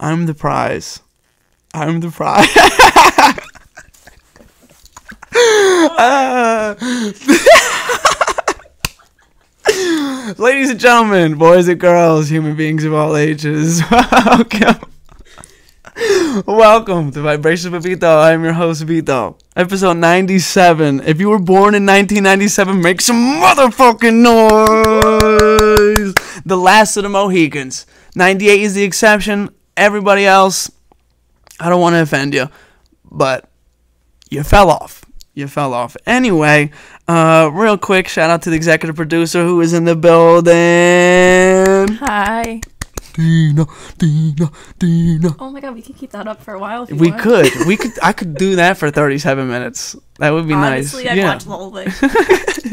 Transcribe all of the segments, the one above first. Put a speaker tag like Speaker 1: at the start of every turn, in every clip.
Speaker 1: I'm the prize. I'm the prize. Ladies and gentlemen, boys and girls, human beings of all ages, welcome to Vibrations with Vito. I'm your host, Vito. Episode 97. If you were born in 1997, make some motherfucking noise. The last of the Mohicans. 98 is the exception. Everybody else, I don't want to offend you, but you fell off. You fell off. Anyway, real quick, shout out to the executive producer who is in the building.
Speaker 2: Hi.
Speaker 1: Deana.
Speaker 2: Oh my god, we can keep that up for a while if you
Speaker 1: We
Speaker 2: want.
Speaker 1: could. I could do that for 37 minutes. That would be
Speaker 2: Honestly,
Speaker 1: nice.
Speaker 2: I'd watch the whole thing.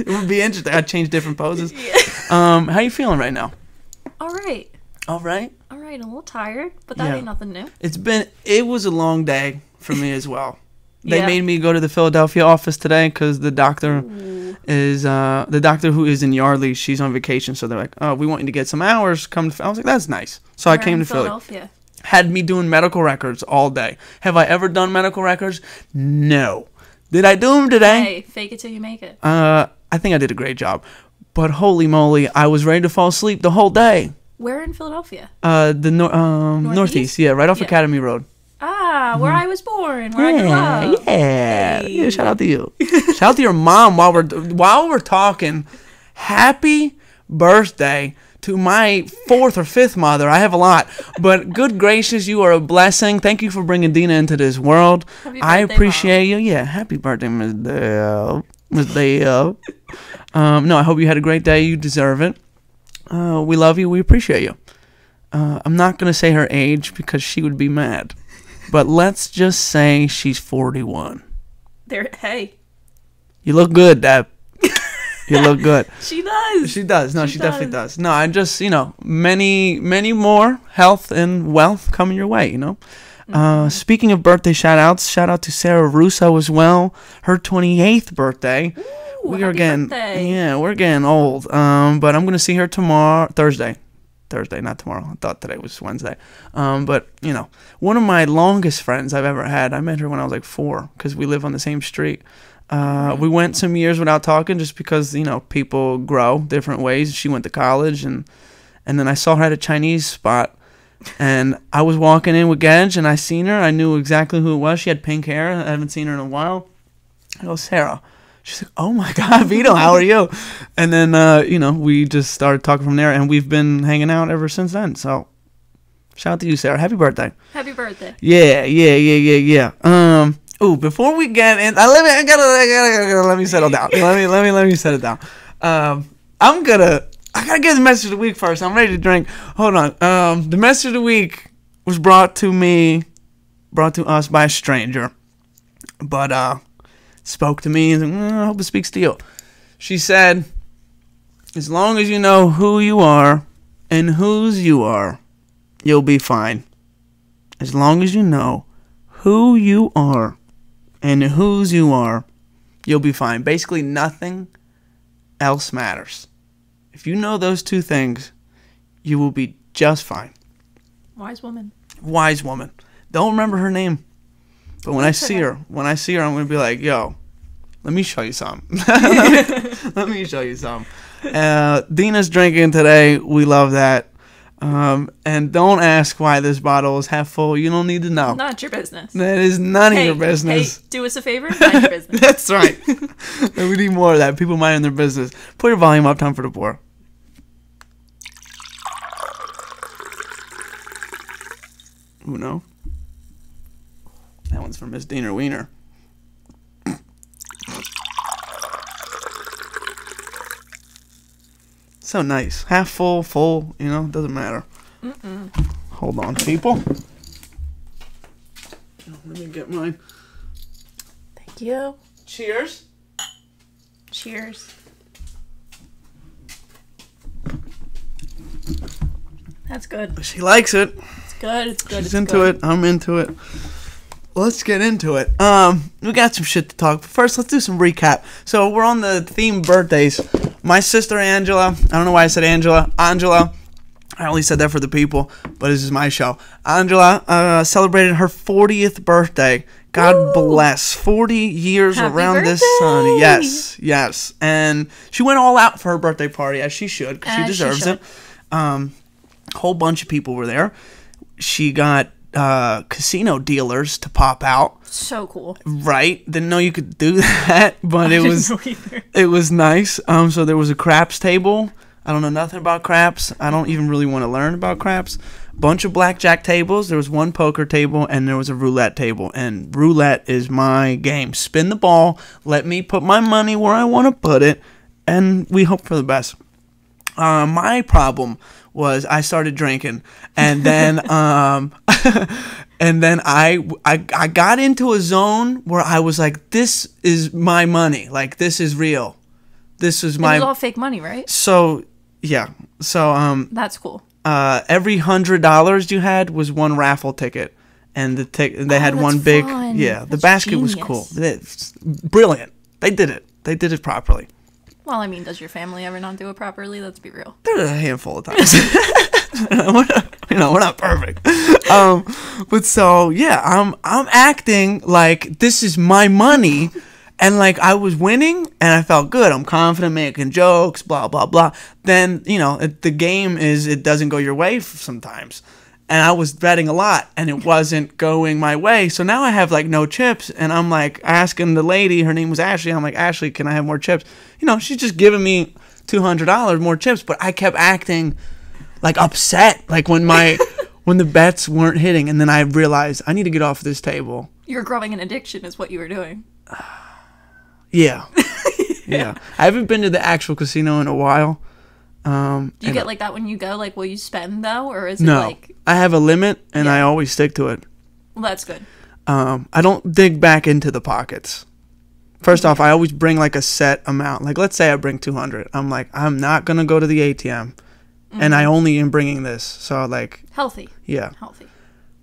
Speaker 1: It would be interesting. I'd change different poses.
Speaker 2: Yeah.
Speaker 1: How you feeling right now?
Speaker 2: All right,
Speaker 1: All right.
Speaker 2: a little tired, but that
Speaker 1: Yeah.
Speaker 2: ain't nothing new.
Speaker 1: It was a long day for me as well. They
Speaker 2: Yeah.
Speaker 1: made me go to the Philadelphia office today because the doctor who is in Yardley, she's on vacation. So they're like, oh, we want you to get some hours. Come to I was like, that's nice. So I
Speaker 2: We're
Speaker 1: came
Speaker 2: in
Speaker 1: to Philly.
Speaker 2: Philadelphia.
Speaker 1: Had me doing medical records all day. Have I ever done medical records? No. Did I do them today?
Speaker 2: Hey, fake it till you make it.
Speaker 1: I think I did a great job. But holy moly, I was ready to fall asleep the whole day.
Speaker 2: Where in Philadelphia?
Speaker 1: The northeast, yeah, right off
Speaker 2: Yeah.
Speaker 1: Academy Road.
Speaker 2: Ah, where I was born, where I grew up.
Speaker 1: Yeah.
Speaker 2: Hey.
Speaker 1: Yeah, shout out to you. Shout out to your mom while we're talking. Happy birthday to my fourth or fifth mother. I have a lot, but good gracious, you are a blessing. Thank you for bringing Deana into this world.
Speaker 2: Happy
Speaker 1: I
Speaker 2: birthday,
Speaker 1: appreciate you. Yeah, happy birthday, Miss Dale. Miss Dale. No, I hope you had a great day. You deserve it. We love you. We appreciate you. I'm not gonna say her age because she would be mad. But let's just say she's 41.
Speaker 2: Hey,
Speaker 1: You look good, Deb. You look good.
Speaker 2: she does.
Speaker 1: She does. No, she
Speaker 2: She
Speaker 1: definitely
Speaker 2: does.
Speaker 1: does. No, I just, many more health and wealth coming your way, Speaking of birthday shout-outs, shout out to Sarah Russo as well. Her 28th birthday.
Speaker 2: Ooh, happy birthday.
Speaker 1: Yeah, we're getting old. But I'm going to see her Thursday, not tomorrow. I thought today was Wednesday. But, one of my longest friends I've ever had, I met her when I was like 4 because we live on the same street. We went some years without talking just because, people grow different ways. She went to college, and then I saw her at a Chinese spot, and I was walking in with Gedge, and I seen her. I knew exactly who it was. She had pink hair. I haven't seen her in a while. I go, Sarah. She's like, oh my God, Vito, how are you? And then, we just started talking from there, and we've been hanging out ever since then. So, shout out to you, Sarah. Happy birthday.
Speaker 2: Happy birthday.
Speaker 1: Yeah. Ooh, before we get in, let me settle down. Let me settle down. I gotta get the message of the week first. I'm ready to drink. Hold on. The message of the week was brought to us by a stranger, but spoke to me and I hope it speaks to you. She said, as long as you know who you are and whose you are, you'll be fine. As long as you know who you are and whose you are, you'll be fine. Basically, nothing else matters. If you know those two things, you will be just fine.
Speaker 2: Wise woman.
Speaker 1: Wise woman. Don't remember her name. But when I see her, I'm going to be like, yo, let me show you something. Let me show you something. Deana's drinking today. We love that. And don't ask why this bottle is half full. You don't need to know.
Speaker 2: Not your business.
Speaker 1: That is none of your business.
Speaker 2: Hey, do us a favor. Mind your business.
Speaker 1: That's right. We need more of that. People minding their business. Put your volume up. Time for the pour. Ooh, no. That one's from Miss Deana Wiener. So nice. Half full, doesn't matter. Hold on, people. Let me get mine.
Speaker 2: Thank you.
Speaker 1: Cheers.
Speaker 2: Cheers. That's good.
Speaker 1: She likes it.
Speaker 2: It's good. It's good.
Speaker 1: She's into it. I'm into it. Let's get into it. We got some shit to talk. But first, let's do some recap. So we're on the theme birthdays. My sister Angela. I don't know why I said Angela. Angela I only said that for the people, but this is my show. Angela celebrated her 40th birthday. God bless. 40 years
Speaker 2: Happy
Speaker 1: around this sun. Yes, yes. And she went all out for her birthday party, as she should, because she deserves it. A whole bunch of people were there. She got casino dealers to pop out.
Speaker 2: So cool.
Speaker 1: Right? Didn't know you could do that, but it was nice. So there was a craps table. I don't know nothing about craps. I don't even really want to learn about craps. Bunch of blackjack tables. There was one poker table, and there was a roulette table. And roulette is my game. Spin the ball. Let me put my money where I want to put it, and we hope for the best. My problem was I started drinking, and then and then I got into a zone where I was like, this is my money. Like, this is real. This is my.
Speaker 2: It was all fake money, right?
Speaker 1: So yeah. So
Speaker 2: that's cool.
Speaker 1: Every $100 you had was one raffle ticket, and they had one big
Speaker 2: fun.
Speaker 1: Yeah. The
Speaker 2: That's
Speaker 1: basket
Speaker 2: genius.
Speaker 1: was cool. It's brilliant. They did it. They did it properly.
Speaker 2: Well, I mean, does your family ever not do it properly? Let's be real.
Speaker 1: There's a handful of times. We're not perfect. But so yeah, I'm acting like this is my money. And, like, I was winning, and I felt good. I'm confident, making jokes, blah, blah, blah. Then, the game is it doesn't go your way sometimes. And I was betting a lot, and it wasn't going my way. So now I have, like, no chips. And I'm, like, asking the lady. Her name was Ashley. I'm like, Ashley, can I have more chips? She's just giving me $200 more chips. But I kept acting, like, upset. Like, when the bets weren't hitting. And then I realized I need to get off this table.
Speaker 2: You're growing an addiction is what you were doing.
Speaker 1: Yeah. Yeah. I haven't been to the actual casino in a while.
Speaker 2: Do you get like that when you go? Like, will you spend, though? Or is it
Speaker 1: no,
Speaker 2: like...
Speaker 1: I have a limit, and I always stick to it.
Speaker 2: Well, that's good.
Speaker 1: I don't dig back into the pockets. First off, I always bring, like, a set amount. Like, let's say I bring 200. I'm like, I'm not going to go to the ATM. And I only am bringing this. So, like...
Speaker 2: Healthy.
Speaker 1: Yeah.
Speaker 2: Healthy.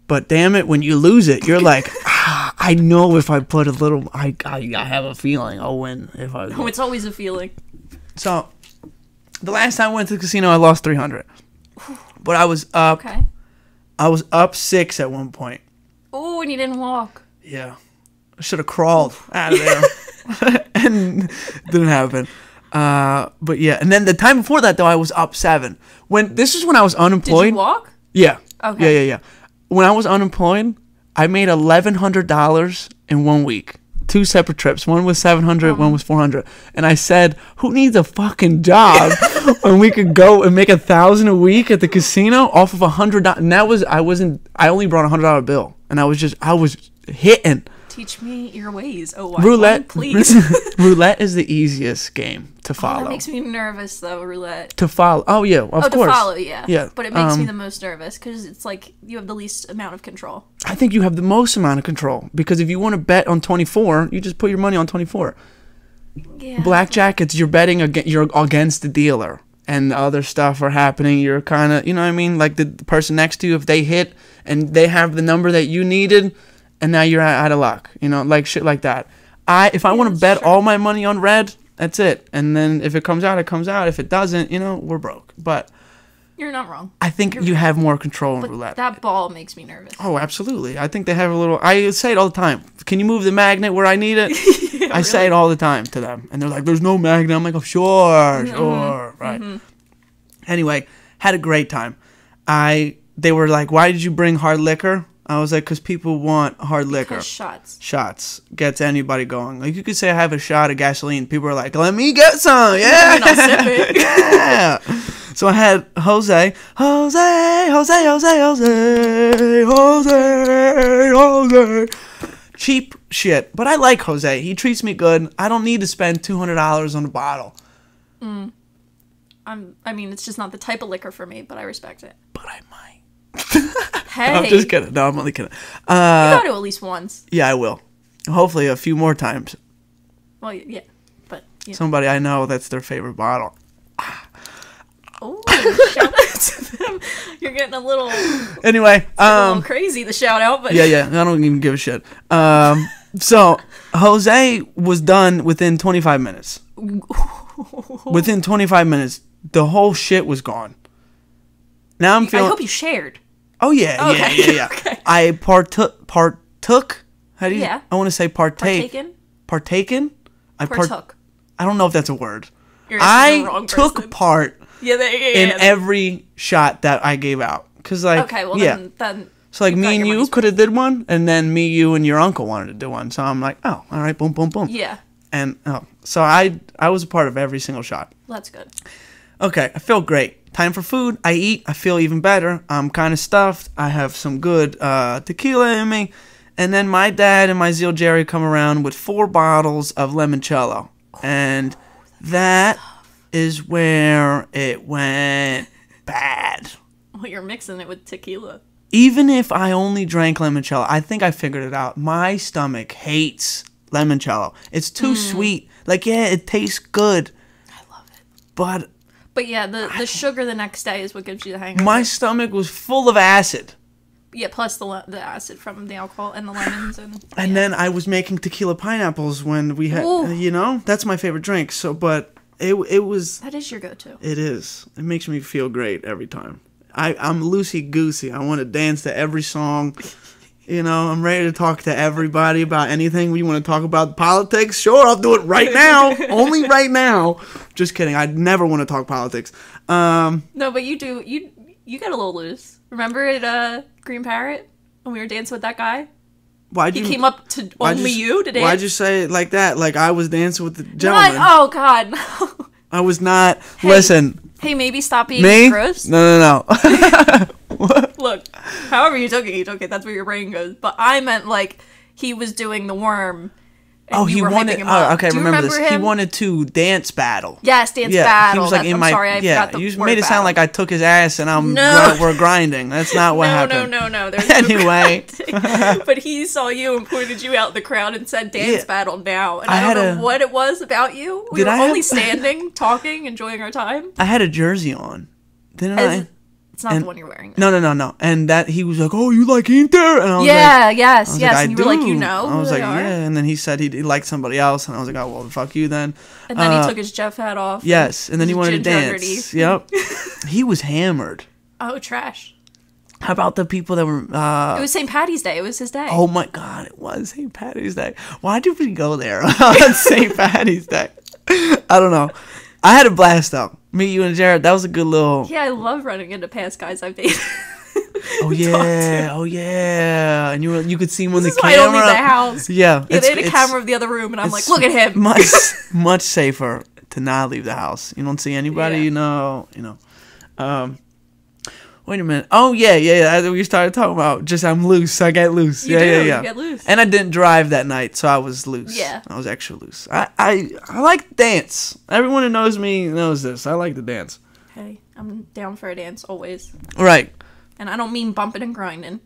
Speaker 1: But damn it, when you lose it, you're like, I know if I put a little, I have a feeling I'll win if I.
Speaker 2: Oh, it's always a feeling.
Speaker 1: So, the last time I went to the casino, I lost 300, but I was up.
Speaker 2: Okay.
Speaker 1: I was up 6 at one point.
Speaker 2: Oh, and you didn't walk.
Speaker 1: Yeah, I should have crawled out of there, and it didn't happen. But yeah, and then the time before that though, I was up 7. This is when I was unemployed.
Speaker 2: Did you walk?
Speaker 1: Yeah.
Speaker 2: Okay.
Speaker 1: Yeah. When I was unemployed, I made $1,100 in 1 week. 2 separate trips. One was $700, one was $400. And I said, "Who needs a fucking job when we could go and make $1,000 a week at the casino off of $100?" And that was I only brought a $100 bill, and I was hitting.
Speaker 2: Teach me your ways. Oh,
Speaker 1: roulette,
Speaker 2: please.
Speaker 1: Roulette is the easiest game to follow.
Speaker 2: That makes me nervous, though. Roulette.
Speaker 1: To follow. Oh yeah, of course.
Speaker 2: To follow, yeah.
Speaker 1: Yeah.
Speaker 2: But it makes me the most nervous because it's like you have the least amount of control.
Speaker 1: I think you have the most amount of control because if you want to bet on 24, you just put your money on 24.
Speaker 2: Yeah.
Speaker 1: Blackjack, it's you're betting you're against the dealer, and the other stuff are happening. You're kind of, you know what I mean? Like the person next to you, if they hit and they have the number that you needed, and now you're out of luck. Like shit like that. If I want to bet all my money on red, that's it. And then if it comes out, it comes out. If it doesn't, we're broke. But
Speaker 2: you're not wrong.
Speaker 1: I think you have more control in
Speaker 2: but
Speaker 1: roulette.
Speaker 2: That ball makes me nervous.
Speaker 1: Oh, absolutely. I think they have a little... I say it all the time. Can you move the magnet where I need it?
Speaker 2: Yeah,
Speaker 1: I say it all the time to them. And they're like, there's no magnet. I'm like, oh, sure. Right.
Speaker 2: Mm-hmm.
Speaker 1: Anyway, had a great time. They were like, why did you bring hard liquor? I was like, because people want hard liquor. Shots gets anybody going. Like, you could say I have a shot of gasoline. People are like, let me get some. Yeah.
Speaker 2: And I'll sip it.
Speaker 1: Yeah. So I had Jose. Cheap shit. But I like Jose. He treats me good. I don't need to spend $200 on a bottle.
Speaker 2: I mean, it's just not the type of liquor for me, but I respect it.
Speaker 1: But I might.
Speaker 2: Hey.
Speaker 1: No, I'm just kidding. No, I'm only kidding.
Speaker 2: You got to at least once.
Speaker 1: Yeah, I will. Hopefully a few more times.
Speaker 2: Well, yeah. But,
Speaker 1: somebody I know, that's their favorite bottle.
Speaker 2: Oh, shout out to them. You're getting a little...
Speaker 1: Anyway.
Speaker 2: a little crazy, the shout out. But
Speaker 1: Yeah. I don't even give a shit. So, Jose was done within 25 minutes. Within 25 minutes, the whole shit was gone. Now I'm feeling.
Speaker 2: I hope you shared.
Speaker 1: Oh yeah,
Speaker 2: Okay.
Speaker 1: yeah.
Speaker 2: Okay.
Speaker 1: I partook. How do you?
Speaker 2: Yeah.
Speaker 1: I want to say partake.
Speaker 2: Partaken?
Speaker 1: I
Speaker 2: Partook.
Speaker 1: I don't know if that's a word.
Speaker 2: You're asking the
Speaker 1: I
Speaker 2: wrong
Speaker 1: took
Speaker 2: person.
Speaker 1: part
Speaker 2: Yeah,
Speaker 1: in every shot that I gave out. Cause like,
Speaker 2: Okay, well
Speaker 1: yeah.
Speaker 2: then
Speaker 1: So like
Speaker 2: you got
Speaker 1: me and
Speaker 2: your
Speaker 1: you
Speaker 2: money's
Speaker 1: could have did one, and then me, you, and your uncle wanted to do one. So I'm like, oh, all right, boom, boom, boom.
Speaker 2: Yeah,
Speaker 1: And so I was a part of every single shot.
Speaker 2: that's good.
Speaker 1: Okay, I feel great. Time for food. I eat. I feel even better. I'm kind of stuffed. I have some good tequila in me. And then my dad and my Zeal Jerry come around with 4 bottles of limoncello. And that is where it went bad.
Speaker 2: Well, you're mixing it with tequila.
Speaker 1: Even if I only drank limoncello, I think I figured it out. My stomach hates limoncello. It's too sweet. Like, yeah, it tastes good.
Speaker 2: I love it.
Speaker 1: But
Speaker 2: yeah, the sugar the next day is what gives you the hangover.
Speaker 1: my stomach was full of acid.
Speaker 2: Yeah, plus the acid from the alcohol and the lemons
Speaker 1: And then I was making tequila pineapples when we had,
Speaker 2: Ooh.
Speaker 1: that's my favorite drink. So, but it was.
Speaker 2: that is your go-to.
Speaker 1: It is. It makes me feel great every time. I'm loosey-goosey. I want to dance to every song. I'm ready to talk to everybody about anything. We want to talk about politics? Sure, I'll do it right now. Only right now. Just kidding. I never want to talk politics.
Speaker 2: No, but you do. You get a little loose. Remember at Green Parrot when we were dancing with that guy? He came up to only you to dance.
Speaker 1: Why'd you say it like that? Like I was dancing with the gentleman.
Speaker 2: Oh God, no.
Speaker 1: I was not. Listen.
Speaker 2: Hey, maybe stop being
Speaker 1: Me?
Speaker 2: gross.
Speaker 1: No.
Speaker 2: Look, however you took it. That's where your brain goes. But I meant like he was doing the worm. And
Speaker 1: he
Speaker 2: were
Speaker 1: wanted.
Speaker 2: hyping him up.
Speaker 1: Okay,
Speaker 2: Do you
Speaker 1: remember this.
Speaker 2: him?
Speaker 1: He wanted to dance battle.
Speaker 2: Yes, dance
Speaker 1: Yeah,
Speaker 2: battle.
Speaker 1: he was like
Speaker 2: I'm
Speaker 1: in my.
Speaker 2: sorry, I forgot the
Speaker 1: you
Speaker 2: word
Speaker 1: made it sound
Speaker 2: battle.
Speaker 1: like I took his ass and we're grinding. That's not what happened.
Speaker 2: No. There's
Speaker 1: Anyway.
Speaker 2: but he saw you and pointed you out in the crowd and said, "Dance battle now." And
Speaker 1: I
Speaker 2: I don't
Speaker 1: had
Speaker 2: know what it was about you. We were only standing, talking, enjoying our time.
Speaker 1: I had a jersey on, didn't I?
Speaker 2: It's not the one you're wearing.
Speaker 1: No. And that he was like, "Oh, you like Inter?" And I was
Speaker 2: yes.
Speaker 1: like,
Speaker 2: And you were like,
Speaker 1: I was like,
Speaker 2: who they are?
Speaker 1: yeah. And then he said he liked somebody else, and I was like, oh well, fuck you then.
Speaker 2: And then he took his Jeff hat off.
Speaker 1: Yes, and then he wanted to
Speaker 2: ginger
Speaker 1: dance.
Speaker 2: underneath.
Speaker 1: Yep. He was hammered.
Speaker 2: Oh, trash.
Speaker 1: How about the people that were?
Speaker 2: It was St. Patty's Day. It was his day.
Speaker 1: Oh my God! It was St. Patty's Day. Why did we go there on St. Patty's Day? I don't know. I had a blast though. Me, you, and Jared. That was a good little.
Speaker 2: Yeah, I love running into past guys I've dated.
Speaker 1: Oh yeah. And you could see him on the camera.
Speaker 2: I don't leave the house.
Speaker 1: Yeah.
Speaker 2: They had a camera of the other room, and I'm like, look at him.
Speaker 1: Much safer to not leave the house. You don't see anybody.
Speaker 2: Yeah.
Speaker 1: Wait a minute. Oh yeah. We started talking about just I'm loose. I get loose.
Speaker 2: You
Speaker 1: Yeah.
Speaker 2: get loose.
Speaker 1: And I didn't drive that night, so I was loose.
Speaker 2: Yeah.
Speaker 1: I was extra loose. I like to dance. Everyone who knows me knows this. I like to dance.
Speaker 2: Hey, I'm down for a dance always.
Speaker 1: Right.
Speaker 2: And I don't mean bumping and grinding.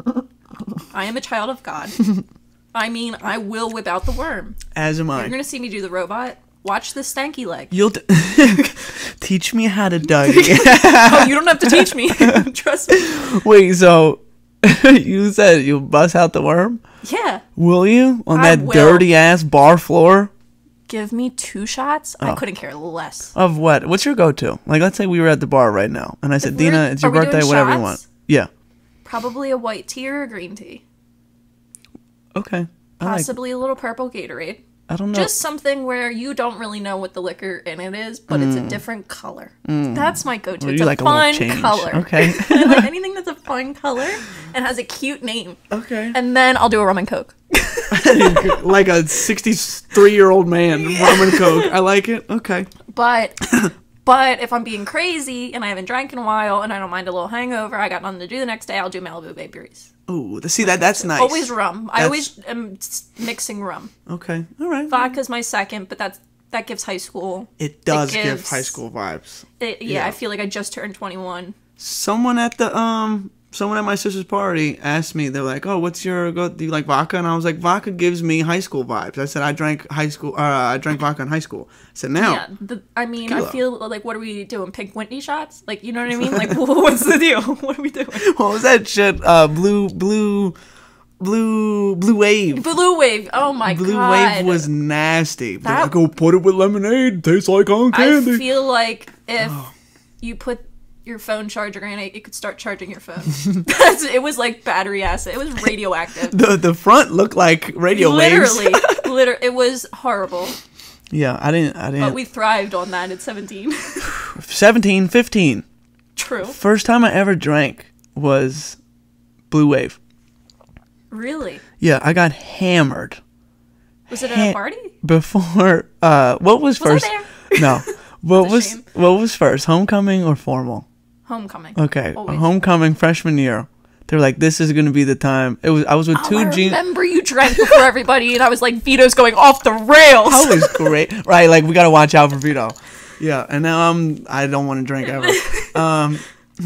Speaker 2: I am a child of God. I mean, I will whip out the worm.
Speaker 1: As am I.
Speaker 2: You're going to see me do the robot. Watch the stanky leg.
Speaker 1: You'll teach me how to Dougie.
Speaker 2: Oh, you don't have to teach me. Trust me.
Speaker 1: Wait, so you said you'll bust out the worm?
Speaker 2: Yeah.
Speaker 1: Will you? On
Speaker 2: I
Speaker 1: that
Speaker 2: will.
Speaker 1: dirty ass bar floor?
Speaker 2: Give me 2 shots. I couldn't care less.
Speaker 1: Of what? What's your go-to? Like, let's say we were at the bar right now, and I said, Deana, it's your
Speaker 2: Are we
Speaker 1: birthday,
Speaker 2: doing
Speaker 1: whatever you
Speaker 2: shots?
Speaker 1: want. Yeah.
Speaker 2: Probably a white tea or a green tea.
Speaker 1: Okay.
Speaker 2: Possibly a little purple Gatorade.
Speaker 1: I don't know.
Speaker 2: Just something where you don't really know what the liquor in it is, but it's a different color. That's my go-to.
Speaker 1: Well,
Speaker 2: It's
Speaker 1: you
Speaker 2: a
Speaker 1: like a little
Speaker 2: fun
Speaker 1: change.
Speaker 2: color.
Speaker 1: Okay.
Speaker 2: I like anything that's a fun color and has a cute name.
Speaker 1: Okay.
Speaker 2: And then I'll do a rum and coke.
Speaker 1: Like a 63-year-old man, rum and coke. I like it. Okay.
Speaker 2: But if I'm being crazy and I haven't drank in a while and I don't mind a little hangover, I got nothing to do the next day, I'll do Malibu Bay Breeze.
Speaker 1: Ooh, see that's nice.
Speaker 2: Always rum. I always am mixing rum.
Speaker 1: Okay. All right.
Speaker 2: Vodka's my second, but that gives high school.
Speaker 1: It does give
Speaker 2: gives-
Speaker 1: high school vibes.
Speaker 2: Yeah, I feel like I just turned 21.
Speaker 1: Someone at my sister's party asked me, they're like, "Oh, do you like vodka?" And I was like, "Vodka gives me high school vibes." I said, "I drank vodka in high school." I said, "Now."
Speaker 2: Yeah, I
Speaker 1: Tequila.
Speaker 2: feel like, what are we doing? Pink Whitney shots? Like, you know what I mean? Like, what's the deal? What are we doing?
Speaker 1: What was that shit? Blue wave.
Speaker 2: Blue Wave. Oh my
Speaker 1: Blue
Speaker 2: god.
Speaker 1: wave was nasty. They're
Speaker 2: That-
Speaker 1: like, "Oh, put it with lemonade. Tastes like on
Speaker 2: I
Speaker 1: candy."
Speaker 2: feel like if you put your phone charger and it could start charging your phone. It was like battery acid. It was radioactive.
Speaker 1: The front looked like radio waves.
Speaker 2: Literally, it was horrible.
Speaker 1: Yeah, I didn't.
Speaker 2: But we thrived on that at 17.
Speaker 1: 17, 15.
Speaker 2: True.
Speaker 1: First time I ever drank was Blue Wave.
Speaker 2: Really?
Speaker 1: Yeah, I got hammered.
Speaker 2: Was it at a party?
Speaker 1: Before, what was first?
Speaker 2: I there?
Speaker 1: No. What was first, homecoming or formal?
Speaker 2: Homecoming.
Speaker 1: Okay,
Speaker 2: Always.
Speaker 1: Homecoming freshman year. They were like, "This is gonna be the time." I was with two
Speaker 2: I remember you drank before everybody, and I was like, "Vito's going off the rails."
Speaker 1: That was great, right? Like we gotta watch out for Vito. Yeah, and now I don't want to drink ever.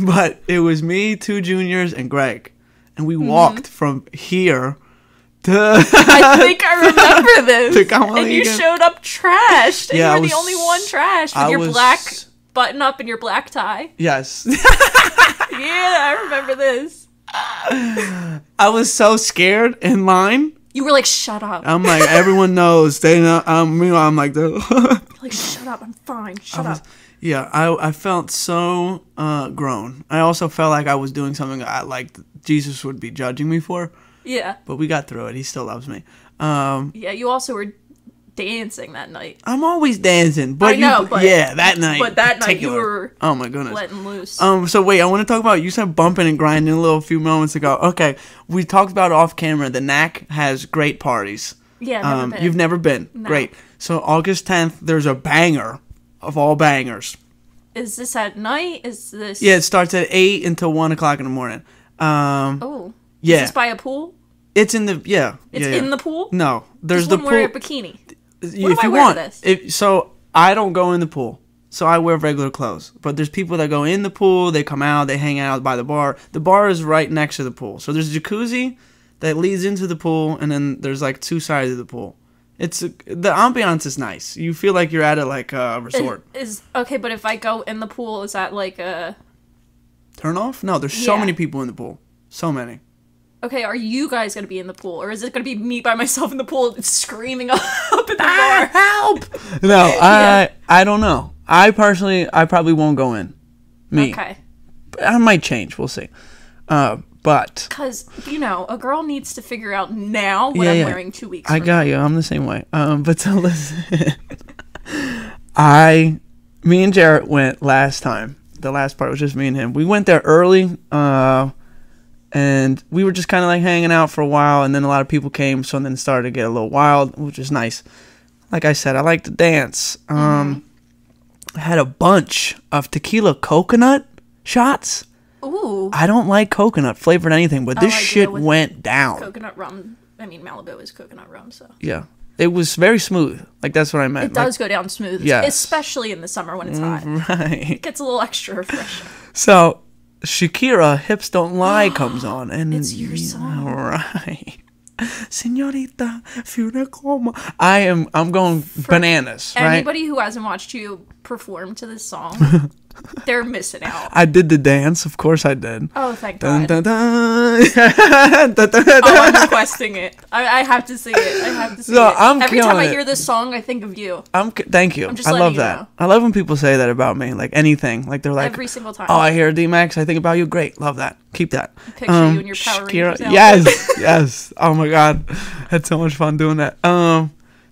Speaker 1: But it was me, 2 juniors, and Greg, and we walked from here.
Speaker 2: I think I remember this. And you
Speaker 1: again.
Speaker 2: showed up trashed. And
Speaker 1: Yeah,
Speaker 2: you were the only one trashed with your black button up and your black tie.
Speaker 1: Yes.
Speaker 2: Yeah, I remember this.
Speaker 1: I was so scared in line.
Speaker 2: You were like, shut up.
Speaker 1: I'm like, everyone knows. They know. Meanwhile, I'm like,
Speaker 2: like, shut up. I'm fine. Shut up.
Speaker 1: Yeah, I felt so grown. I also felt like I was doing something like Jesus would be judging me for.
Speaker 2: Yeah.
Speaker 1: But we got through it. He still loves me.
Speaker 2: Yeah, you also were dancing that night.
Speaker 1: I'm always dancing. But
Speaker 2: I know, but...
Speaker 1: Yeah, that night.
Speaker 2: But that night you were...
Speaker 1: Oh, my goodness.
Speaker 2: Letting loose.
Speaker 1: So wait, I want to talk about... You said bumping and grinding a few moments ago. Okay, we talked about off camera. The Knack has great parties.
Speaker 2: Yeah, never been.
Speaker 1: You've never been? No. Great. So August 10th, there's a banger of all bangers.
Speaker 2: Is this at night? Is this...
Speaker 1: Yeah, it starts at 8 until 1 o'clock in the morning.
Speaker 2: Oh.
Speaker 1: Yeah.
Speaker 2: Is this by a pool?
Speaker 1: It's in the... Yeah.
Speaker 2: It's in the pool?
Speaker 1: No. There's
Speaker 2: the
Speaker 1: pool.
Speaker 2: Wear a bikini.
Speaker 1: What if I wear this? So I don't go in the pool. So I wear regular clothes. But there's people that go in the pool, they come out, they hang out by the bar. The bar is right next to the pool. So there's a jacuzzi that leads into the pool, and then there's like 2 sides of the pool. The ambiance is nice. You feel like you're at a resort.
Speaker 2: Okay, but if I go in the pool, is that like a
Speaker 1: turn off? No, there's so many people in the pool. So many.
Speaker 2: Okay, are you guys gonna be in the pool, or is it gonna be me by myself in the pool screaming up at the bar?
Speaker 1: Help! No, I don't know. I probably won't go in. Me.
Speaker 2: Okay.
Speaker 1: I might change. We'll see. But
Speaker 2: because a girl needs to figure out now what I'm wearing 2 weeks.
Speaker 1: I got you. I'm the same way. But so listen, me and Jarrett went last time. The last part was just me and him. We went there early, and we were just kind of like hanging out for a while, and then a lot of people came, so then it started to get a little wild, which is nice. Like I said, I like to dance. I had a bunch of tequila coconut shots.
Speaker 2: Ooh.
Speaker 1: I don't like coconut flavored anything, but this shit went down.
Speaker 2: Coconut rum. I mean, Malibu is coconut rum, so.
Speaker 1: Yeah. It was very smooth. Like, that's what I meant.
Speaker 2: It does go down smooth.
Speaker 1: Yeah.
Speaker 2: Especially in the summer when it's hot.
Speaker 1: Right.
Speaker 2: It gets a little extra refreshing.
Speaker 1: So, Shakira, Hips Don't Lie comes on. And
Speaker 2: it's your song.
Speaker 1: Right. Señorita, fiore como. I'm going bananas, right?
Speaker 2: Anybody who hasn't watched you perform to this song, they're missing out.
Speaker 1: I did the dance, of course I did.
Speaker 2: Oh, thank
Speaker 1: dun,
Speaker 2: God.
Speaker 1: dun, dun.
Speaker 2: Oh, I'm requesting it. I have to see it. I have to see it. Every time I hear this song, I think of you.
Speaker 1: Thank you. I love that. Know. I love when people say that about me, like anything. Like they're like,
Speaker 2: every single time.
Speaker 1: Oh, I hear D-Max, I think about you. Great. Love that. Keep that.
Speaker 2: Picture you in your Power Rangers outfit.
Speaker 1: Yes. Yes. Oh my God. Had so much fun doing that.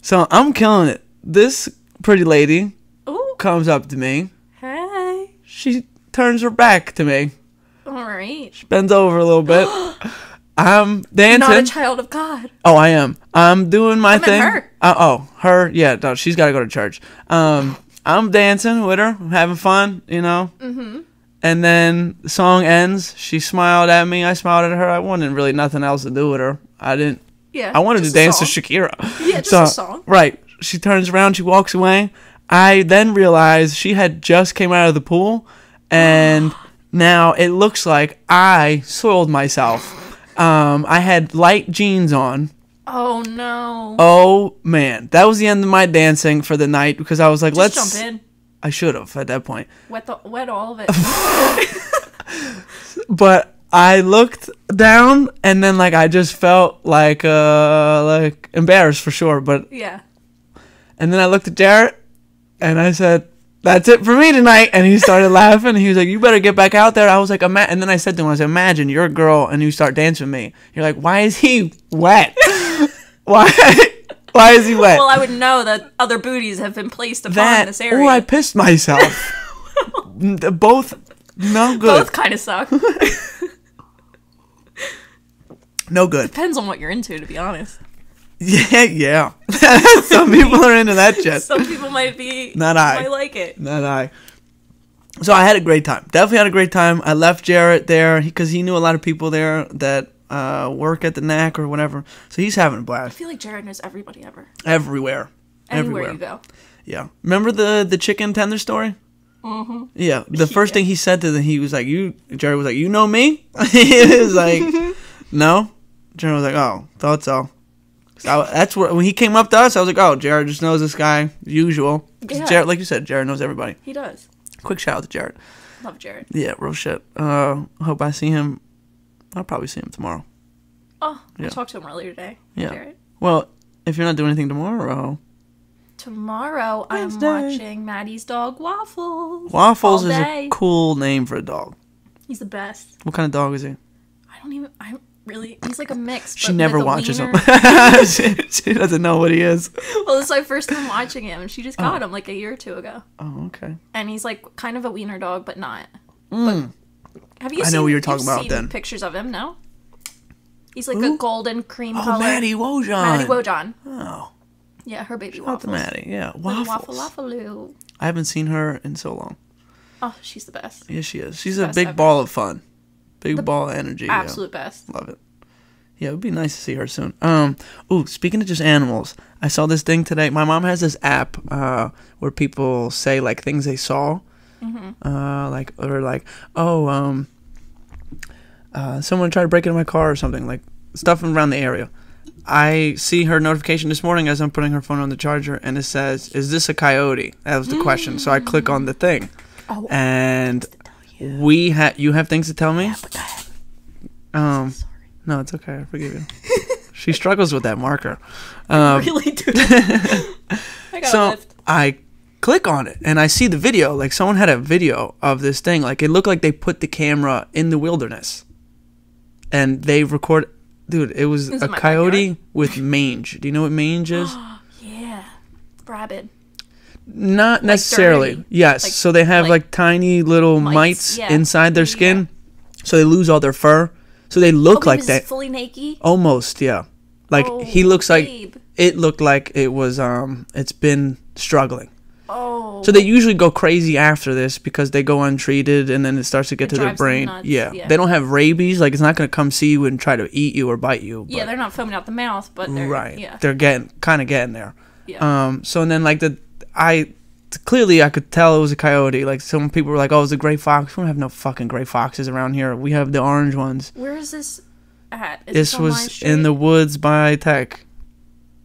Speaker 1: So I'm killing it. This pretty lady comes up to me.
Speaker 2: Hey.
Speaker 1: She turns her back to me.
Speaker 2: All right.
Speaker 1: She bends over a little bit. I'm dancing.
Speaker 2: Not a child of God.
Speaker 1: Oh, I am. I'm doing my thing.
Speaker 2: Her.
Speaker 1: Her. Yeah, no, she's got to go to church. I'm dancing with her. I'm having fun, Mm-hmm. And then the song ends. She smiled at me. I smiled at her. I wanted really nothing else to do with her. I didn't.
Speaker 2: Yeah.
Speaker 1: I wanted to dance to Shakira.
Speaker 2: Yeah, just a song.
Speaker 1: Right. She turns around. She walks away. I then realized she had just came out of the pool, and now it looks like I soiled myself. I had light jeans on.
Speaker 2: Oh no.
Speaker 1: Oh man, that was the end of my dancing for the night because I was like,
Speaker 2: let's jump in.
Speaker 1: I should have at that point.
Speaker 2: Wet all of it.
Speaker 1: But I looked down and then I just felt like embarrassed for sure. But
Speaker 2: yeah.
Speaker 1: And then I looked at Jarrett and I said, that's it for me tonight. And he started laughing. He was like, you better get back out there. I was like, and then I said to him, I said, imagine you're a girl and you start dancing with me. You're like, why is he wet? Why is he wet?
Speaker 2: Well, I would know that other booties have been placed upon this area.
Speaker 1: Or I pissed myself. Both no good.
Speaker 2: Both kind of suck.
Speaker 1: No good.
Speaker 2: Depends on what you're into, to be honest.
Speaker 1: Yeah. Some people are into that shit.
Speaker 2: Some people might be.
Speaker 1: Not I.
Speaker 2: Might like it.
Speaker 1: Not I. So I had a great time. Definitely had a great time. I left Jarrett there because he knew a lot of people there that work at the Knack or whatever. So he's having a blast.
Speaker 2: I feel like Jared knows everybody ever.
Speaker 1: Everywhere.
Speaker 2: Anywhere you go.
Speaker 1: Yeah. Remember the chicken tender story?
Speaker 2: Mm-hmm.
Speaker 1: Yeah. The first thing he said to them, he was like, Jared was like, you know me? He was like, no. Jared was like, oh, thought so. That's when he came up to us, I was like, oh, Jared just knows this guy, usual.
Speaker 2: Yeah.
Speaker 1: Jared, like you said, Jared knows everybody.
Speaker 2: He does.
Speaker 1: Quick shout out to Jared.
Speaker 2: Love Jared.
Speaker 1: Yeah, real shit. Hope I see him. I'll probably see him tomorrow.
Speaker 2: Oh,
Speaker 1: yeah.
Speaker 2: I talked to him earlier today.
Speaker 1: Yeah.
Speaker 2: Jared.
Speaker 1: Well, if you're not doing anything tomorrow.
Speaker 2: Tomorrow,
Speaker 1: Wednesday.
Speaker 2: I'm watching Maddie's dog, Waffles.
Speaker 1: Waffles is a cool name for a dog.
Speaker 2: He's the best.
Speaker 1: What kind of dog is he?
Speaker 2: He's like a mix.
Speaker 1: She never watches him. She doesn't know what he is.
Speaker 2: Well, this is my first time watching him. She just got him like a year or two ago.
Speaker 1: Oh, okay.
Speaker 2: And he's like kind of a wiener dog, but not.
Speaker 1: Mm.
Speaker 2: But have you
Speaker 1: I know what you're talking about then.
Speaker 2: Pictures of him, no? He's like a golden cream color.
Speaker 1: Maddie Wojan.
Speaker 2: Maddie Wojan.
Speaker 1: Oh.
Speaker 2: Yeah, her baby
Speaker 1: Shout
Speaker 2: Waffles.
Speaker 1: out to Maddie, yeah. Waffles.
Speaker 2: Waffle.
Speaker 1: I haven't seen her in so long.
Speaker 2: Oh, she's the best.
Speaker 1: Yeah, she is. She's a big ball of fun. Big ball of energy.
Speaker 2: Absolute best.
Speaker 1: Love it. Yeah, it would be nice to see her soon. Speaking of just animals, I saw this thing today. My mom has this app where people say like things they saw. Mm-hmm. Someone tried to break into my car or something, like stuff around the area. I see her notification this morning as I'm putting her phone on the charger, and it says, "Is this a coyote?" That was the question. So I click on the thing, and you have things to tell me.
Speaker 2: Yeah, but go ahead.
Speaker 1: Sorry. No, it's okay. I forgive you. She struggles with that marker.
Speaker 2: I really do. I got a lift.
Speaker 1: I click on it, and I see the video. Like, someone had a video of this thing. Like, it looked like they put the camera in the wilderness. And they record... Dude, it was a coyote with mange. Do you know what mange is?
Speaker 2: Yeah. Rabid.
Speaker 1: Not like necessarily. Dirty. Yes. So they have, like tiny little mites inside their skin. Yeah. So they lose all their fur. So they look like that.
Speaker 2: Fully naked?
Speaker 1: Almost, yeah. Like, he looks like... It looked like it was, it's been struggling.
Speaker 2: Oh.
Speaker 1: So they usually go crazy after this because they go untreated and then it starts to get to their brain. Yeah. They don't have rabies. Like, it's not going to come see you and try to eat you or bite you.
Speaker 2: Yeah, they're not foaming out the mouth, but they're...
Speaker 1: Right.
Speaker 2: Yeah.
Speaker 1: They're kind of getting there.
Speaker 2: Yeah.
Speaker 1: So and then, like, clearly I could tell it was a coyote. Like, some people were like, oh, it's a gray fox. We don't have no fucking gray foxes around here. We have the orange ones.
Speaker 2: Where is this at?
Speaker 1: This was in the woods by Tech.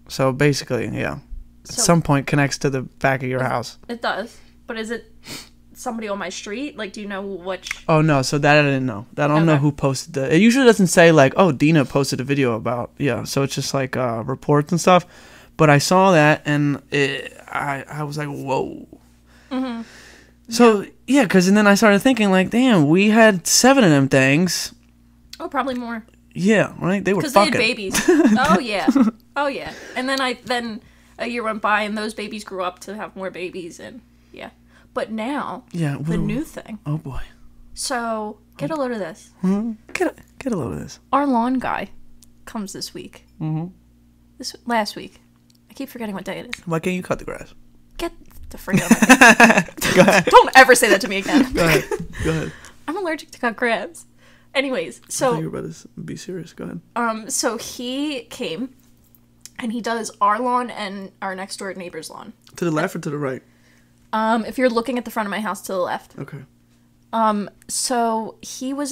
Speaker 1: So basically, yeah. At some point connects to the back of your house.
Speaker 2: It does. But is it somebody on my street? Like, do you know which?
Speaker 1: Oh, no. So that I didn't know. I don't know who posted that. It usually doesn't say, like, oh, Deana posted a video about. Yeah. So it's just, like, reports and stuff. But I saw that, and I was like, whoa. Mm-hmm. So, yeah, because then I started thinking, like, damn, we had 7 of them things.
Speaker 2: Oh, probably more.
Speaker 1: Yeah, right? They were fucking.
Speaker 2: Because they had babies. Oh, yeah. Oh, yeah. And then a year went by, and those babies grew up to have more babies, and yeah. But now, the new thing.
Speaker 1: Oh, boy.
Speaker 2: So, get a load of this.
Speaker 1: Mm-hmm. Get a load of this.
Speaker 2: Our lawn guy comes this week.
Speaker 1: Mm-hmm.
Speaker 2: Last week. I keep forgetting what day it is.
Speaker 1: Why can't you cut the grass?
Speaker 2: Get the freak out of my face.
Speaker 1: Go ahead.
Speaker 2: Don't ever say that to me again.
Speaker 1: Go ahead.
Speaker 2: I'm allergic to cut grass. Anyways, so...
Speaker 1: I thought you were about to be serious. Go ahead.
Speaker 2: So he came, and he does our lawn and our next door neighbor's lawn.
Speaker 1: To the left or to the right?
Speaker 2: If you're looking at the front of my house, to the left.
Speaker 1: Okay.
Speaker 2: So he was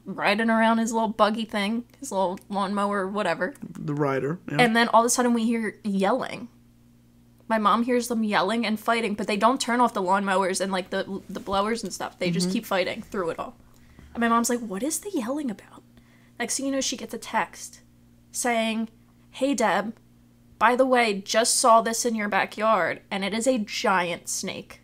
Speaker 2: riding around his little buggy thing, his little lawnmower, whatever.
Speaker 1: The rider. Yeah.
Speaker 2: And then all of a sudden we hear yelling. My mom hears them yelling and fighting, but they don't turn off the lawnmowers and like the blowers and stuff. They just keep fighting through it all. And my mom's like, what is the yelling about? Next thing you know, she gets a text saying, hey, Deb, by the way, just saw this in your backyard, and it is a giant snake.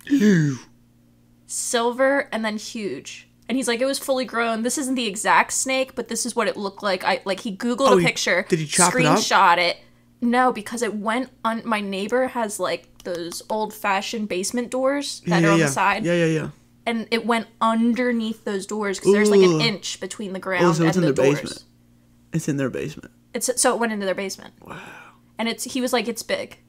Speaker 2: Silver and then huge. And he's like, it was fully grown. This isn't the exact snake, but this is what it looked like. He Googled a picture.
Speaker 1: Did he chop it up?
Speaker 2: Screenshot it. No, because it went on. My neighbor has like those old-fashioned basement doors that are on the side.
Speaker 1: Yeah.
Speaker 2: And it went underneath those doors because there's like an inch between the ground
Speaker 1: so it's
Speaker 2: and
Speaker 1: in
Speaker 2: the
Speaker 1: their
Speaker 2: doors.
Speaker 1: basement. It's in their basement.
Speaker 2: So it went into their basement.
Speaker 1: Wow.
Speaker 2: And he was like, it's big.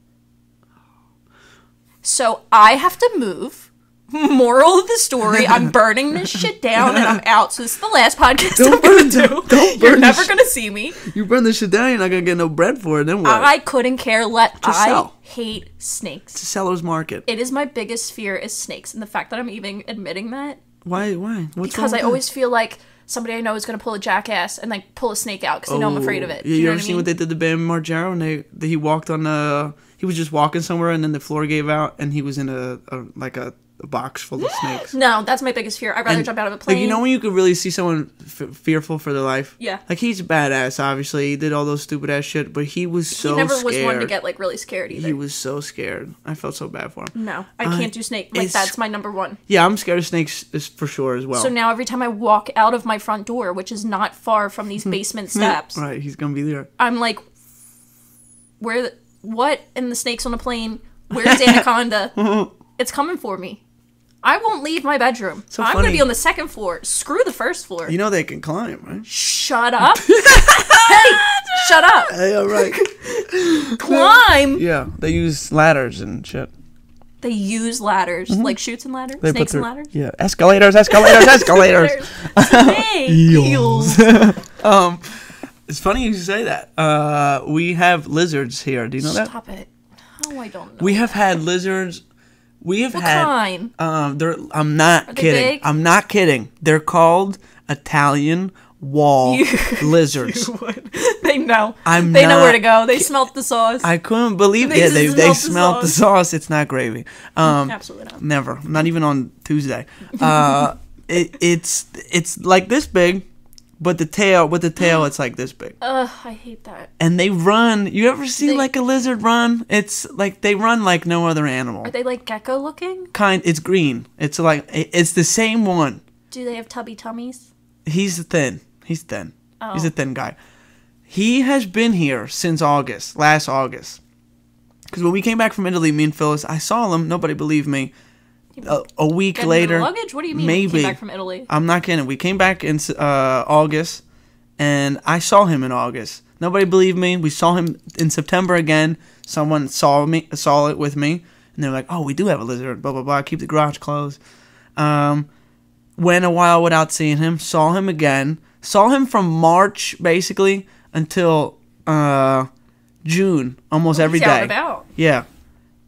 Speaker 2: So I have to move. Moral of the story, I'm burning this shit down and I'm out. So this is the last podcast I'm going to do. You're never going to see me.
Speaker 1: You burn this shit down, you're not going to get no bread for it. Then what?
Speaker 2: I couldn't care less. I hate snakes.
Speaker 1: It's a seller's market.
Speaker 2: It is my biggest fear is snakes. And the fact that I'm even admitting that.
Speaker 1: Why? What's
Speaker 2: because
Speaker 1: wrong
Speaker 2: I
Speaker 1: with
Speaker 2: always feel like somebody I know is going to pull a jackass and like pull a snake out because they know I'm afraid of it.
Speaker 1: Yeah,
Speaker 2: you
Speaker 1: ever seen what they did to Bam Margera? And he walked on he was just walking somewhere and then the floor gave out and he was in a box full of snakes.
Speaker 2: No, that's my biggest fear. I'd rather jump out of a plane.
Speaker 1: Like, you know when you could really see someone fearful for their life?
Speaker 2: Yeah.
Speaker 1: Like, he's a badass, obviously. He did all those stupid ass shit, but he was so scared.
Speaker 2: He never was one to get, like, really scared either.
Speaker 1: He was so scared. I felt so bad for him.
Speaker 2: No, I can't do snake. Like, that's my number one.
Speaker 1: Yeah, I'm scared of snakes for sure as well.
Speaker 2: So now every time I walk out of my front door, which is not far from these basement steps.
Speaker 1: Right, he's gonna be there.
Speaker 2: I'm like, what? And the snake's on a plane. Where's Anaconda? It's coming for me. I won't leave my bedroom. So I'm going to be on the second floor. Screw the first floor.
Speaker 1: You know they can climb, right?
Speaker 2: Shut up. Hey, shut up.
Speaker 1: Hey, all right.
Speaker 2: Climb?
Speaker 1: Yeah, they use ladders and shit.
Speaker 2: They use ladders, like chutes and ladders? Snakes and ladders?
Speaker 1: Yeah, escalators.
Speaker 2: Eels.
Speaker 1: It's funny you say that. We have lizards here. Do you know that?
Speaker 2: Stop it. Oh, I don't know.
Speaker 1: We have had lizards. We have had.
Speaker 2: What kind?
Speaker 1: I'm not kidding.
Speaker 2: Big?
Speaker 1: I'm not kidding. They're called Italian wall lizards.
Speaker 2: They know.
Speaker 1: They
Speaker 2: know where to go. They smelt the sauce.
Speaker 1: I couldn't believe it. They smelt the sauce. It's not gravy.
Speaker 2: Absolutely not.
Speaker 1: Never. Not even on Tuesday. It's like this big. But with the tail, it's like this big.
Speaker 2: Ugh, I hate that.
Speaker 1: And they run. You ever see like a lizard run? It's like they run like no other animal.
Speaker 2: Are they like gecko looking?
Speaker 1: It's green. It's like it's the same one.
Speaker 2: Do they have tubby tummies?
Speaker 1: He's thin. He's thin.
Speaker 2: Oh.
Speaker 1: He's a thin guy. He has been here since last August. Because when we came back from Italy, me and Phyllis, I saw him. Nobody believed me. A week later,
Speaker 2: luggage? What do you mean?
Speaker 1: Maybe.
Speaker 2: We came back from Italy.
Speaker 1: I'm not kidding. We came back in August, and I saw him in August. Nobody believed me. We saw him in September again. Someone saw it with me, and they're like, "Oh, we do have a lizard." Blah blah blah. Keep the garage closed. Went a while without seeing him. Saw him again. Saw him from March basically until June, almost every day.
Speaker 2: Out about.
Speaker 1: Yeah.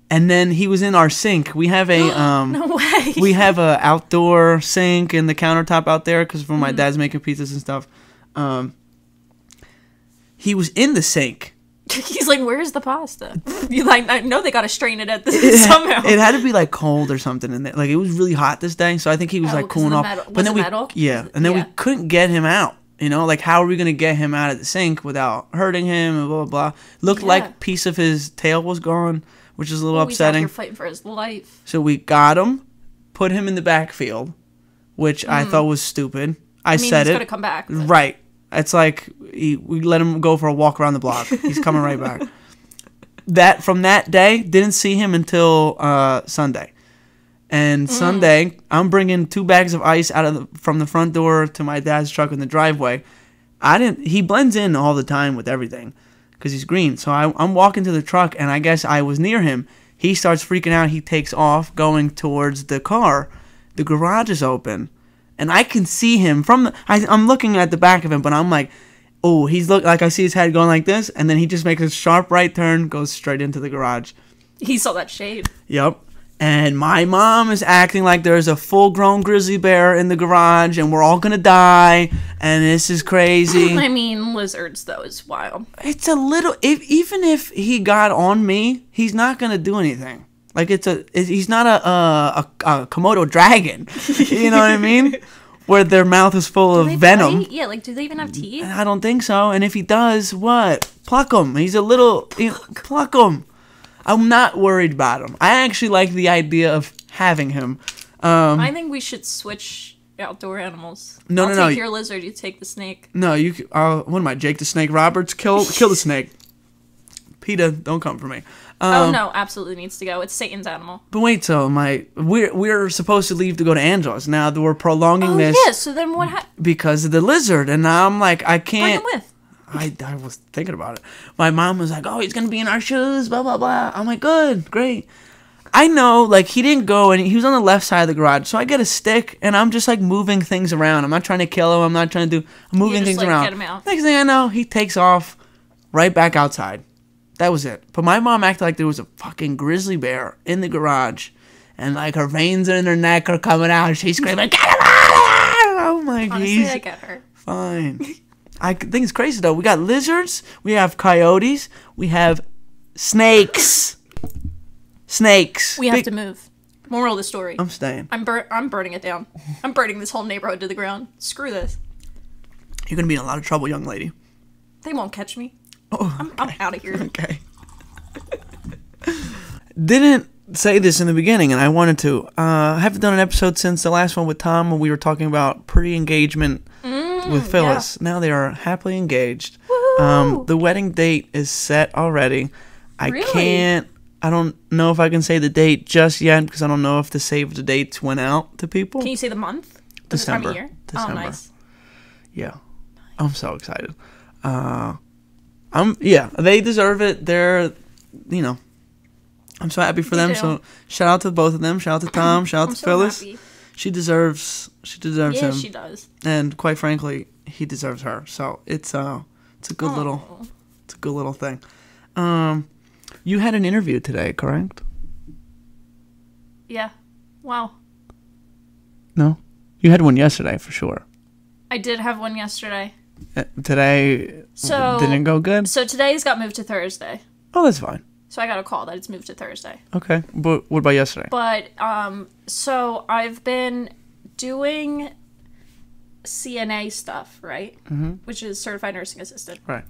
Speaker 1: And then he was in our sink. We have a
Speaker 2: no way.
Speaker 1: We have a outdoor sink and the countertop out there because my dad's making pizzas and stuff. He was in the sink.
Speaker 2: He's like, "Where's the pasta?" You like, I know they got to strain it at this somehow.
Speaker 1: It had to be like cold or something in there. Like it was really hot this day, so I think he was like cooling off.
Speaker 2: But then metal?
Speaker 1: We couldn't get him out. You know, like how are we gonna get him out of the sink without hurting him and blah blah blah. Looked like a piece of his tail was gone, which is a little upsetting.
Speaker 2: He's out here fighting for his life.
Speaker 1: So we got him, put him in the backfield, which I thought was stupid. I said
Speaker 2: he's
Speaker 1: it.
Speaker 2: Gonna come back. But.
Speaker 1: Right. It's like we let him go for a walk around the block. He's coming right back. From that day, didn't see him until Sunday. And Sunday, I'm bringing 2 bags of ice from the front door to my dad's truck in the driveway. He blends in all the time with everything because he's green. So I'm walking to the truck, and I guess I was near him. He starts freaking out. He takes off, going towards the car. The garage is open, and I can see him I'm looking at the back of him, but I'm like, oh, like I see his head going like this, and then he just makes a sharp right turn, goes straight into the garage.
Speaker 2: He saw that shade.
Speaker 1: Yep. And my mom is acting like there's a full-grown grizzly bear in the garage, and we're all gonna die, and this is crazy.
Speaker 2: I mean, lizards, though, is wild.
Speaker 1: It's a little... even if he got on me, he's not gonna do anything. Like, he's not a Komodo dragon. You know what I mean? where their mouth is full of
Speaker 2: they
Speaker 1: venom.
Speaker 2: bite? Yeah, like, do they even have teeth?
Speaker 1: I don't think so. And if he does, what? Pluck him. He's a little... pluck him. I'm not worried about him. I actually like the idea of having him.
Speaker 2: I think we should switch outdoor animals.
Speaker 1: No.
Speaker 2: I'll take your lizard, you take the snake.
Speaker 1: No, you... what am I, Jake the Snake Roberts? Kill the snake. PETA, don't come for me.
Speaker 2: Oh, no, absolutely needs to go. It's Satan's animal.
Speaker 1: But wait, so we're supposed to leave to go to Angela's. Now that we're prolonging this...
Speaker 2: yeah, so then what happened?
Speaker 1: Because of the lizard. And now I'm like, I can't...
Speaker 2: Bring him with.
Speaker 1: I was thinking about it. My mom was like, oh, he's going to be in our shoes, blah, blah, blah. I'm like, good, great. I know, like, he didn't go, and he was on the left side of the garage. So I get a stick, and I'm just, like, moving things around. I'm not trying to kill him. I'm not trying to do... I'm moving things around.
Speaker 2: Get him out.
Speaker 1: Next thing I know, he takes off right back outside. That was it. But my mom acted like there was a fucking grizzly bear in the garage. And, like, her veins in her neck are coming out. And she's screaming, get him out of there! Oh, my God.
Speaker 2: Honestly, I get her.
Speaker 1: Fine. I think it's crazy, though. We got lizards. We have coyotes. We have snakes. Snakes.
Speaker 2: We have to move. Moral of the story.
Speaker 1: I'm staying.
Speaker 2: I'm burning it down. I'm burning this whole neighborhood to the ground. Screw this.
Speaker 1: You're going to be in a lot of trouble, young lady.
Speaker 2: They won't catch me.
Speaker 1: Oh, okay.
Speaker 2: I'm out of here.
Speaker 1: Okay. Didn't say this in the beginning, and I wanted to. I haven't done an episode since the last one with Tom when we were talking about pre-engagement with Phyllis. Yeah. Now they are happily engaged. The wedding date is set already.
Speaker 2: Really?
Speaker 1: I don't know if I can say the date just yet because I don't know if the save the dates went out to people.
Speaker 2: Can you say the month?
Speaker 1: December.
Speaker 2: The time of year?
Speaker 1: December.
Speaker 2: Oh, nice.
Speaker 1: Yeah. Nice. I'm so excited. They deserve it. They're, I'm so happy for them. So shout out to both of them. Shout out to Tom. Shout out to Phyllis.
Speaker 2: Happy.
Speaker 1: She deserves him.
Speaker 2: Yeah, she does.
Speaker 1: And quite frankly, he deserves her. So it's a good little thing. You had an interview today, correct?
Speaker 2: Yeah. Wow.
Speaker 1: No? You had one yesterday for sure.
Speaker 2: I did have one yesterday.
Speaker 1: Today didn't go good?
Speaker 2: So today's got moved to Thursday.
Speaker 1: Oh, that's fine.
Speaker 2: So I got a call that it's moved to Thursday.
Speaker 1: Okay. But what about yesterday?
Speaker 2: But, so I've been doing CNA stuff, right? Mm-hmm. Which is Certified Nursing Assistant.
Speaker 1: Right.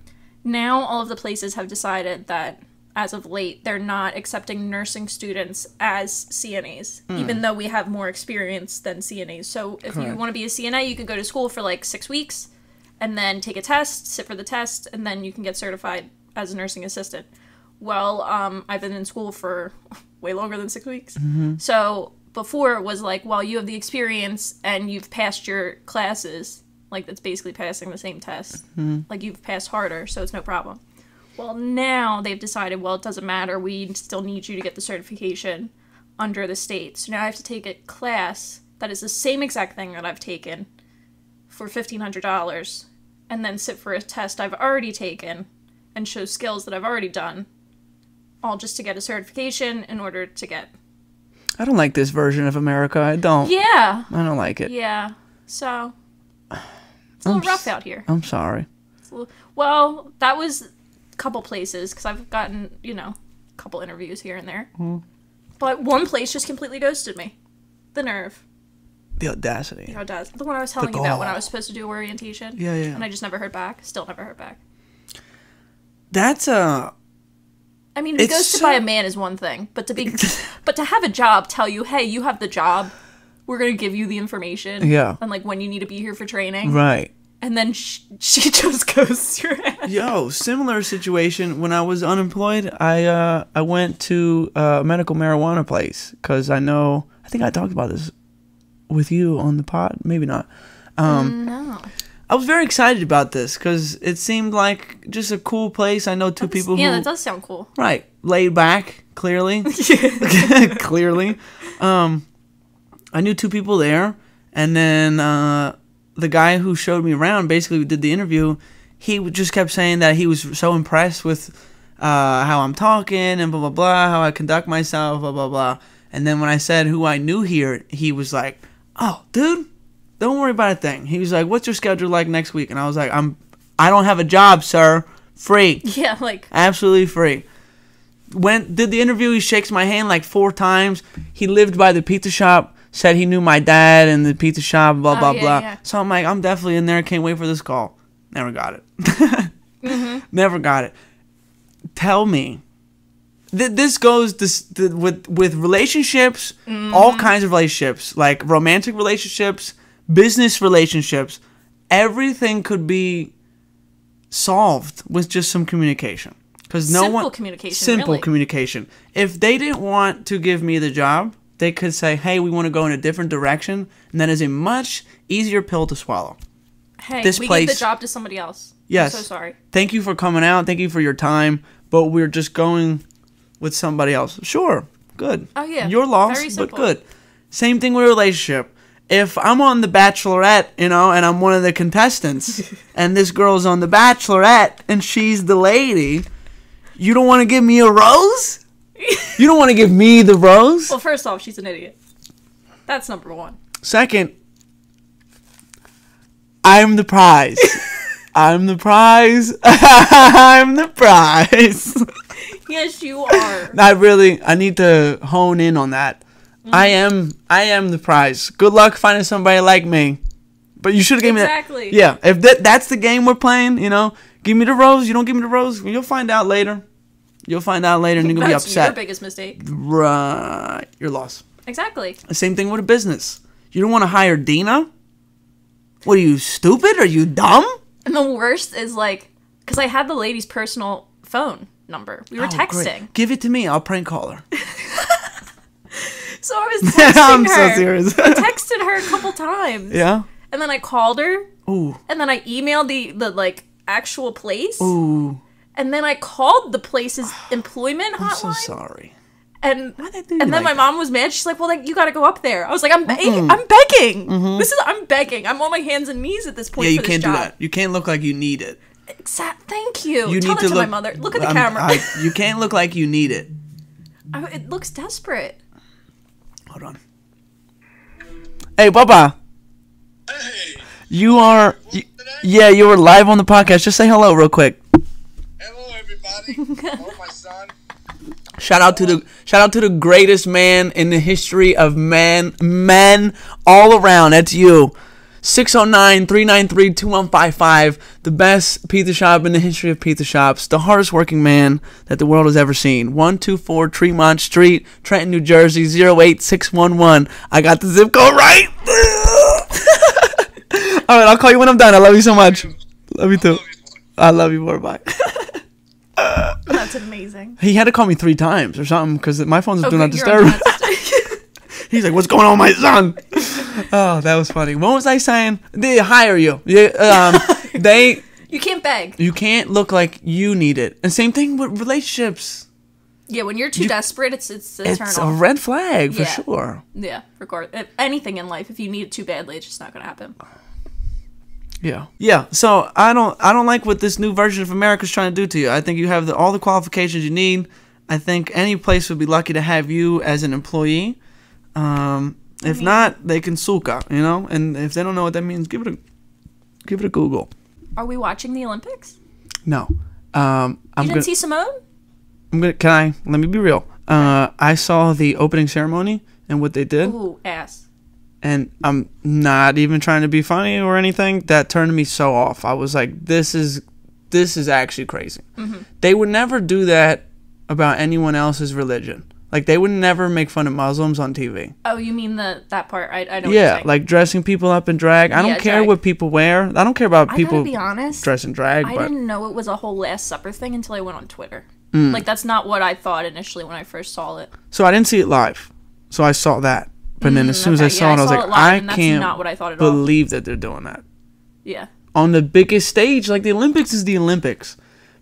Speaker 2: Now all of the places have decided that, as of late, they're not accepting nursing students as CNAs, even though we have more experience than CNAs. So if you want to be a CNA, you could go to school for like 6 weeks, and then take a test, sit for the test, and then you can get certified as a nursing assistant. Well, I've been in school for way longer than 6 weeks. Mm-hmm. So before it was like, well, you have the experience and you've passed your classes. Like, that's basically passing the same test. Mm-hmm. Like, you've passed harder, so it's no problem. Well, now they've decided, well, it doesn't matter. We still need you to get the certification under the state. So now I have to take a class that is the same exact thing that I've taken for $1,500 and then sit for a test I've already taken and show skills that I've already done, all just to get a certification in order to get...
Speaker 1: I don't like this version of America. I don't.
Speaker 2: Yeah.
Speaker 1: I don't like it.
Speaker 2: Yeah. So, it's a little rough out here.
Speaker 1: I'm sorry.
Speaker 2: Well, that was a couple places, because I've gotten, a couple interviews here and there. Mm. But one place just completely ghosted me. The nerve.
Speaker 1: The audacity.
Speaker 2: The audacity. The one I was telling you about when I was supposed to do orientation.
Speaker 1: Yeah.
Speaker 2: And I just never heard back. Still never heard back.
Speaker 1: That's
Speaker 2: I mean, be ghosted by a man is one thing, but to have a job tell you, hey, you have the job, we're gonna give you the information, and like when you need to be here for training,
Speaker 1: right?
Speaker 2: And then she just ghosts your ass.
Speaker 1: Yo, similar situation. When I was unemployed, I went to a medical marijuana place because I think I talked about this with you on the pod, maybe not.
Speaker 2: No.
Speaker 1: I was very excited about this because it seemed like just a cool place. I know two people who...
Speaker 2: Yeah, that does sound cool.
Speaker 1: Right. Laid back, clearly. Clearly. I knew two people there. And then the guy who showed me around, basically did the interview, he just kept saying that he was so impressed with how I'm talking and blah, blah, blah, how I conduct myself, blah, blah, blah. And then when I said who I knew here, he was like, oh, dude. Don't worry about a thing. He was like, what's your schedule like next week? And I was like, I don't have a job, sir. Free.
Speaker 2: Yeah, like.
Speaker 1: Absolutely free. Did the interview. He shakes my hand like 4 times. He lived by the pizza shop. said he knew my dad and the pizza shop, blah, blah, blah.
Speaker 2: Yeah.
Speaker 1: So I'm like, I'm definitely in there. Can't wait for this call. Never got it. Never got it. Tell me. This goes with relationships, all kinds of relationships, like romantic relationships, business relationships. Everything could be solved with just some communication. Because
Speaker 2: Simple communication.
Speaker 1: If they didn't want to give me the job, they could say, "Hey, we want to go in a different direction," and that is a much easier pill to swallow.
Speaker 2: Hey, we
Speaker 1: place,
Speaker 2: give the job to somebody else.
Speaker 1: Yes.
Speaker 2: I'm so sorry.
Speaker 1: Thank you for coming out. Thank you for your time. But we're just going with somebody else. Sure. Good.
Speaker 2: Oh, yeah.
Speaker 1: Your loss,
Speaker 2: Very simple.
Speaker 1: but good. Same thing with a relationship. If I'm on The Bachelorette, and I'm one of the contestants, and this girl's on The Bachelorette, and she's the lady, you don't want to give me a rose? You don't want to give me the rose?
Speaker 2: Well, first off, she's an idiot. That's number one.
Speaker 1: Second, I'm the prize. I'm the prize. I'm the prize.
Speaker 2: Yes, you are.
Speaker 1: I need to hone in on that. I am the prize. Good luck finding somebody like me. But you should have given me that.
Speaker 2: Exactly.
Speaker 1: Yeah, if that's the game we're playing, give me the rose. You don't give me the rose, you'll find out later. You'll find out later and you're going to be upset.
Speaker 2: That's your biggest mistake.
Speaker 1: Right. Your loss.
Speaker 2: Exactly.
Speaker 1: The same thing with a business. You don't want to hire Deana? What, are you stupid? Are you dumb?
Speaker 2: And the worst is because I had the lady's personal phone number. We were texting.
Speaker 1: Great. Give it to me. I'll prank call her.
Speaker 2: So I was texting
Speaker 1: I'm
Speaker 2: her.
Speaker 1: so serious.
Speaker 2: I texted her a couple times.
Speaker 1: Yeah?
Speaker 2: And then I called her.
Speaker 1: Ooh.
Speaker 2: And then I emailed the actual place.
Speaker 1: Ooh.
Speaker 2: And then I called the place's employment hotline.
Speaker 1: I'm so sorry.
Speaker 2: And
Speaker 1: why they do
Speaker 2: and then
Speaker 1: like
Speaker 2: my
Speaker 1: that?
Speaker 2: mom was mad. She's like, "Well, you got to go up there." I was like, "I'm begging. I'm begging. I'm begging. I'm on my hands and knees at this point."
Speaker 1: Yeah, you
Speaker 2: for
Speaker 1: can't
Speaker 2: this
Speaker 1: do
Speaker 2: job.
Speaker 1: that. You can't look like you need it.
Speaker 2: Thank you.
Speaker 1: You
Speaker 2: Tell
Speaker 1: need
Speaker 2: that
Speaker 1: to
Speaker 2: to my mother. Look at the camera.
Speaker 1: You can't look like you need it.
Speaker 2: It looks desperate.
Speaker 1: Hold on. Hey, Bubba.
Speaker 3: Hey.
Speaker 1: You are. Yeah, you were live on the podcast. Just say hello real quick.
Speaker 3: Hello, everybody. Hello, my son.
Speaker 1: Shout out to the greatest man in the history of men all around. That's you. 609-393-2155. The best pizza shop in the history of pizza shops. The hardest working man that the world has ever seen. 124 Tremont Street, Trenton, New Jersey, 08611. I got the zip code right. All right, I'll call you when I'm done. I love you so much. Love you too. I love you more. Bye.
Speaker 2: That's amazing.
Speaker 1: He had to call me 3 times or something because my phone's do not
Speaker 2: you're on
Speaker 1: disturb. He's like, "What's going on, my son?" Oh, that was funny. What was I saying? They hire you. Yeah,
Speaker 2: You can't beg.
Speaker 1: You can't look like you need it. And same thing with relationships.
Speaker 2: Yeah, when you're too desperate, it's a turn
Speaker 1: It's
Speaker 2: off.
Speaker 1: a red flag for
Speaker 2: Yeah.
Speaker 1: sure.
Speaker 2: Yeah, anything in life, if you need it too badly, it's just not gonna happen.
Speaker 1: Yeah. So I don't like what this new version of America's trying to do to you. I think you have all the qualifications you need. I think any place would be lucky to have you as an employee. If not, they can suka, And if they don't know what that means, give it a Google.
Speaker 2: Are we watching the Olympics?
Speaker 1: No.
Speaker 2: You didn't see Simone?
Speaker 1: Let me be real. I saw the opening ceremony and what they did.
Speaker 2: Ooh, ass.
Speaker 1: And I'm not even trying to be funny or anything. That turned me so off. I was like, this is actually crazy. Mm-hmm. They would never do that about anyone else's religion. Like, they would never make fun of Muslims on TV.
Speaker 2: Oh, you mean that part? I know what you're
Speaker 1: Yeah,
Speaker 2: saying.
Speaker 1: like dressing people up in drag. I don't care
Speaker 2: drag.
Speaker 1: what people wear. I don't care about people
Speaker 2: I gotta be honest,
Speaker 1: dress in drag.
Speaker 2: I
Speaker 1: but
Speaker 2: didn't know it was a whole Last Supper thing until I went on Twitter. Like, that's not what I thought initially when I first saw it.
Speaker 1: So I didn't see it live. So I saw that. But then as soon as I saw it, I was like, I can't
Speaker 2: not what I thought at all.
Speaker 1: believe that they're doing that.
Speaker 2: Yeah.
Speaker 1: On the biggest stage, like the Olympics is the Olympics.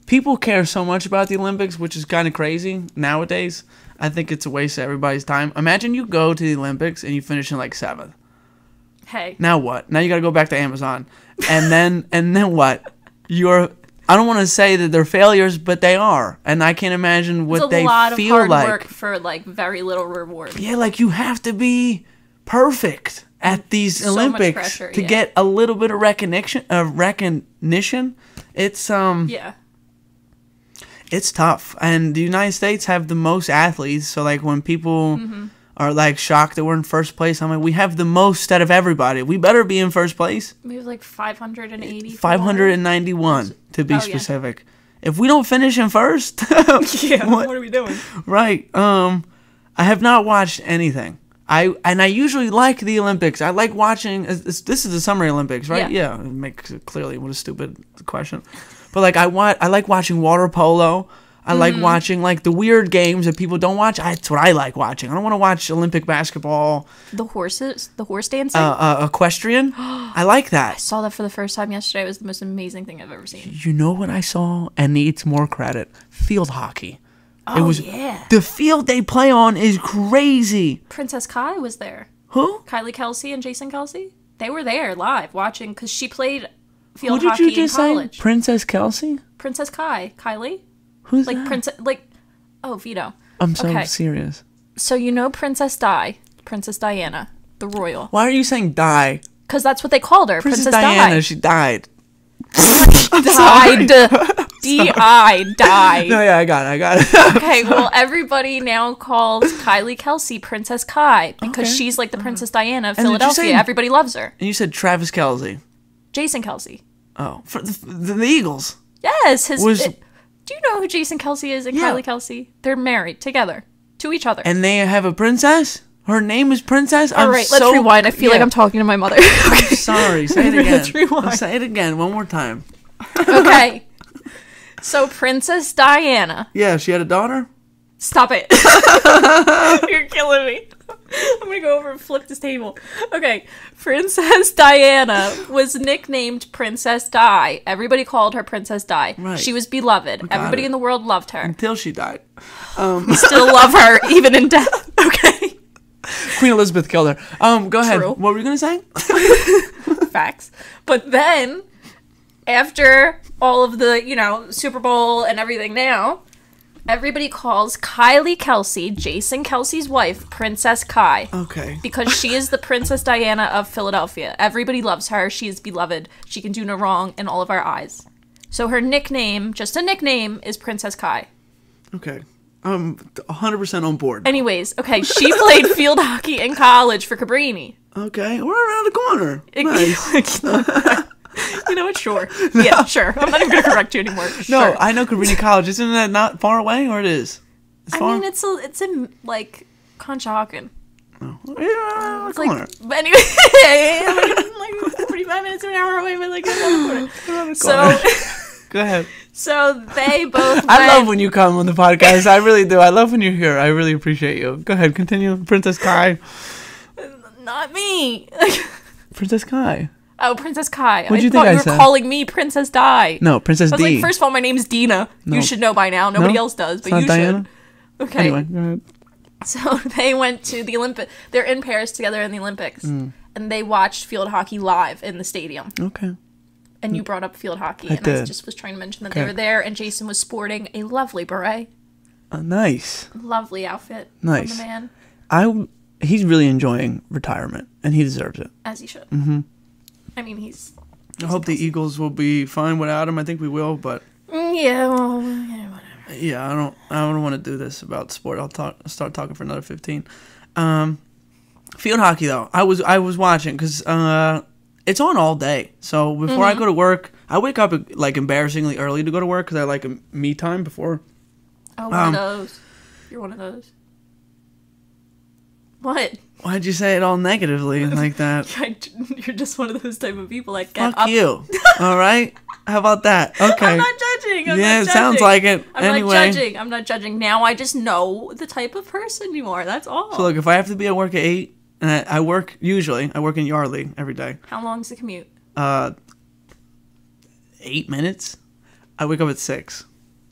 Speaker 1: People care so much about the Olympics, which is kind of crazy nowadays. I think it's a waste of everybody's time. Imagine you go to the Olympics and you finish in like 7th.
Speaker 2: Hey.
Speaker 1: Now what? Now you got to go back to Amazon. And then what? I don't want to say that they're failures, but they are. And I can't imagine what they feel like.
Speaker 2: It's a lot of hard work for like very little reward.
Speaker 1: Yeah, like you have to be perfect at these
Speaker 2: So
Speaker 1: Olympics
Speaker 2: much pressure,
Speaker 1: to
Speaker 2: yeah.
Speaker 1: get a little bit of recognition. It's
Speaker 2: Yeah.
Speaker 1: It's tough. And the United States have the most athletes, so like when people are like shocked that we're in first place. I'm like, we have the most out of everybody. We better be in first place.
Speaker 2: We have like 580.
Speaker 1: 591 to be
Speaker 2: Oh, yeah.
Speaker 1: specific. If we don't finish in first,
Speaker 2: Yeah, what are we doing?
Speaker 1: right? I have not watched anything. I usually like the Olympics. I like watching. This is the Summer Olympics, right?
Speaker 2: Yeah.
Speaker 1: It makes it clearly what a stupid question. But like I like watching water polo. I like watching like the weird games that people don't watch. That's what I like watching. I don't want to watch Olympic basketball.
Speaker 2: The horse dancing.
Speaker 1: Equestrian. I like that.
Speaker 2: Saw that for the first time yesterday. It was the most amazing thing I've ever seen.
Speaker 1: You know what I saw and needs more credit? Field hockey.
Speaker 2: Oh, yeah.
Speaker 1: The field they play on is crazy.
Speaker 2: Princess Kai was there.
Speaker 1: Who?
Speaker 2: Kylie Kelsey and Jason Kelsey. They were there live watching because she played
Speaker 1: Who
Speaker 2: field
Speaker 1: did
Speaker 2: hockey
Speaker 1: you just
Speaker 2: in
Speaker 1: say?
Speaker 2: college.
Speaker 1: Princess Kelsey?
Speaker 2: Princess Kai. Kylie?
Speaker 1: Who's
Speaker 2: Like
Speaker 1: that?
Speaker 2: Princess, like, oh, Vito.
Speaker 1: I'm so
Speaker 2: Okay.
Speaker 1: serious.
Speaker 2: So you know Princess Princess Diana, the royal.
Speaker 1: Why are you saying die?
Speaker 2: Because that's what they called her.
Speaker 1: Princess
Speaker 2: Princess
Speaker 1: Diana,
Speaker 2: Di.
Speaker 1: she died.
Speaker 2: Died. D-I, died.
Speaker 1: No, yeah, I got it.
Speaker 2: Okay, well, everybody now calls Kylie Kelsey Princess Kai because
Speaker 1: Okay.
Speaker 2: she's like the Princess Diana of
Speaker 1: And did you
Speaker 2: Philadelphia.
Speaker 1: say-
Speaker 2: Everybody loves her.
Speaker 1: And you said Travis Kelsey.
Speaker 2: Jason Kelsey.
Speaker 1: Oh, for the Eagles.
Speaker 2: Yes. Do you know who Jason Kelsey is and
Speaker 1: Yeah.
Speaker 2: Kylie Kelsey? They're married together to each other.
Speaker 1: And they have a princess? Her name is Princess?
Speaker 2: All right, let's rewind. I feel like I'm talking to my mother.
Speaker 1: I'm sorry. Say it again.
Speaker 2: Let's rewind.
Speaker 1: Say it again one more time.
Speaker 2: Okay. So Princess Diana.
Speaker 1: Yeah, she had a daughter?
Speaker 2: Stop it. You're killing me. I'm going to go over and flip this table. Okay. Princess Diana was nicknamed Princess Di. Everybody called her Princess Di.
Speaker 1: Right.
Speaker 2: She was beloved.
Speaker 1: got
Speaker 2: Everybody
Speaker 1: it.
Speaker 2: in the world loved her.
Speaker 1: Until she died.
Speaker 2: Still love her, even in death. Okay.
Speaker 1: Queen Elizabeth killed her. Go ahead.
Speaker 2: True.
Speaker 1: What were you going to say?
Speaker 2: Facts. But then, after all of the, Super Bowl and everything now, everybody calls Kylie Kelsey, Jason Kelsey's wife, Princess Kai.
Speaker 1: Okay.
Speaker 2: Because she is the Princess Diana of Philadelphia. Everybody loves her. She is beloved. She can do no wrong in all of our eyes. So her nickname, just a nickname, is Princess Kai.
Speaker 1: Okay. I'm 100% on board.
Speaker 2: Anyways, okay, she played field hockey in college for Cabrini.
Speaker 1: Okay. We're around the corner. Nice.
Speaker 2: You know what? Sure. Yeah, sure. I'm not even going to correct you anymore.
Speaker 1: No,
Speaker 2: Sure.
Speaker 1: I know Cabrini College. Isn't that not far away, or it is? It's
Speaker 2: I
Speaker 1: far?
Speaker 2: mean, it's in, like, Conshohocken.
Speaker 1: Yeah,
Speaker 2: It's
Speaker 1: corner.
Speaker 2: like, but anyway, like 45 minutes to an hour away, but like, so,
Speaker 1: Go ahead.
Speaker 2: so they both
Speaker 1: I love
Speaker 2: went-
Speaker 1: when you come on the podcast. I really do. I love when you're here. I really appreciate you. Go ahead. Continue. Princess Kai.
Speaker 2: Not me.
Speaker 1: Princess Kai.
Speaker 2: Oh, Princess Kai.
Speaker 1: What'd you
Speaker 2: thought
Speaker 1: think I
Speaker 2: you were
Speaker 1: said?
Speaker 2: calling me Princess Di.
Speaker 1: No, Princess
Speaker 2: I was
Speaker 1: D.
Speaker 2: like, first of all, my name's Deana.
Speaker 1: No.
Speaker 2: You should know by now. Nobody
Speaker 1: No?
Speaker 2: else does, but
Speaker 1: It's not
Speaker 2: you
Speaker 1: Diana?
Speaker 2: should. Okay.
Speaker 1: Anyway, go ahead.
Speaker 2: So they went to the Olympic. They're in Paris together in the Olympics,
Speaker 1: Mm.
Speaker 2: and they watched field hockey live in the stadium.
Speaker 1: Okay.
Speaker 2: And you brought up field hockey,
Speaker 1: I
Speaker 2: and I
Speaker 1: did.
Speaker 2: just was trying to mention that
Speaker 1: Okay.
Speaker 2: they were there, and Jason was sporting a lovely beret,
Speaker 1: Nice.
Speaker 2: lovely outfit
Speaker 1: Nice.
Speaker 2: from the man,
Speaker 1: He's really enjoying retirement, and he deserves it.
Speaker 2: as he should. Mm-hmm. I mean, he's.
Speaker 1: I hope the Eagles will be fine without him. I think we will, but
Speaker 2: Yeah, well, yeah, whatever.
Speaker 1: yeah, I don't want to do this about sport. I'll start talking for another 15. Field hockey though, I was watching because it's on all day. So before I go to work, I wake up like embarrassingly early to go to work because I like a me time before.
Speaker 2: Oh, one of those. You're one of those. What?
Speaker 1: Why'd you say it all negatively like that?
Speaker 2: You're just one of those type of people that get
Speaker 1: Fuck
Speaker 2: up.
Speaker 1: you. All right. How about that? Okay.
Speaker 2: I'm not judging. I'm
Speaker 1: Yeah,
Speaker 2: not
Speaker 1: it
Speaker 2: judging.
Speaker 1: sounds like it.
Speaker 2: I'm
Speaker 1: Anyway.
Speaker 2: not judging. I'm not judging. Now I just know the type of person you are. That's all.
Speaker 1: So look, if I have to be at work at 8, and I work I work in Yardley every day.
Speaker 2: How long's the commute?
Speaker 1: 8 minutes. I wake up at 6.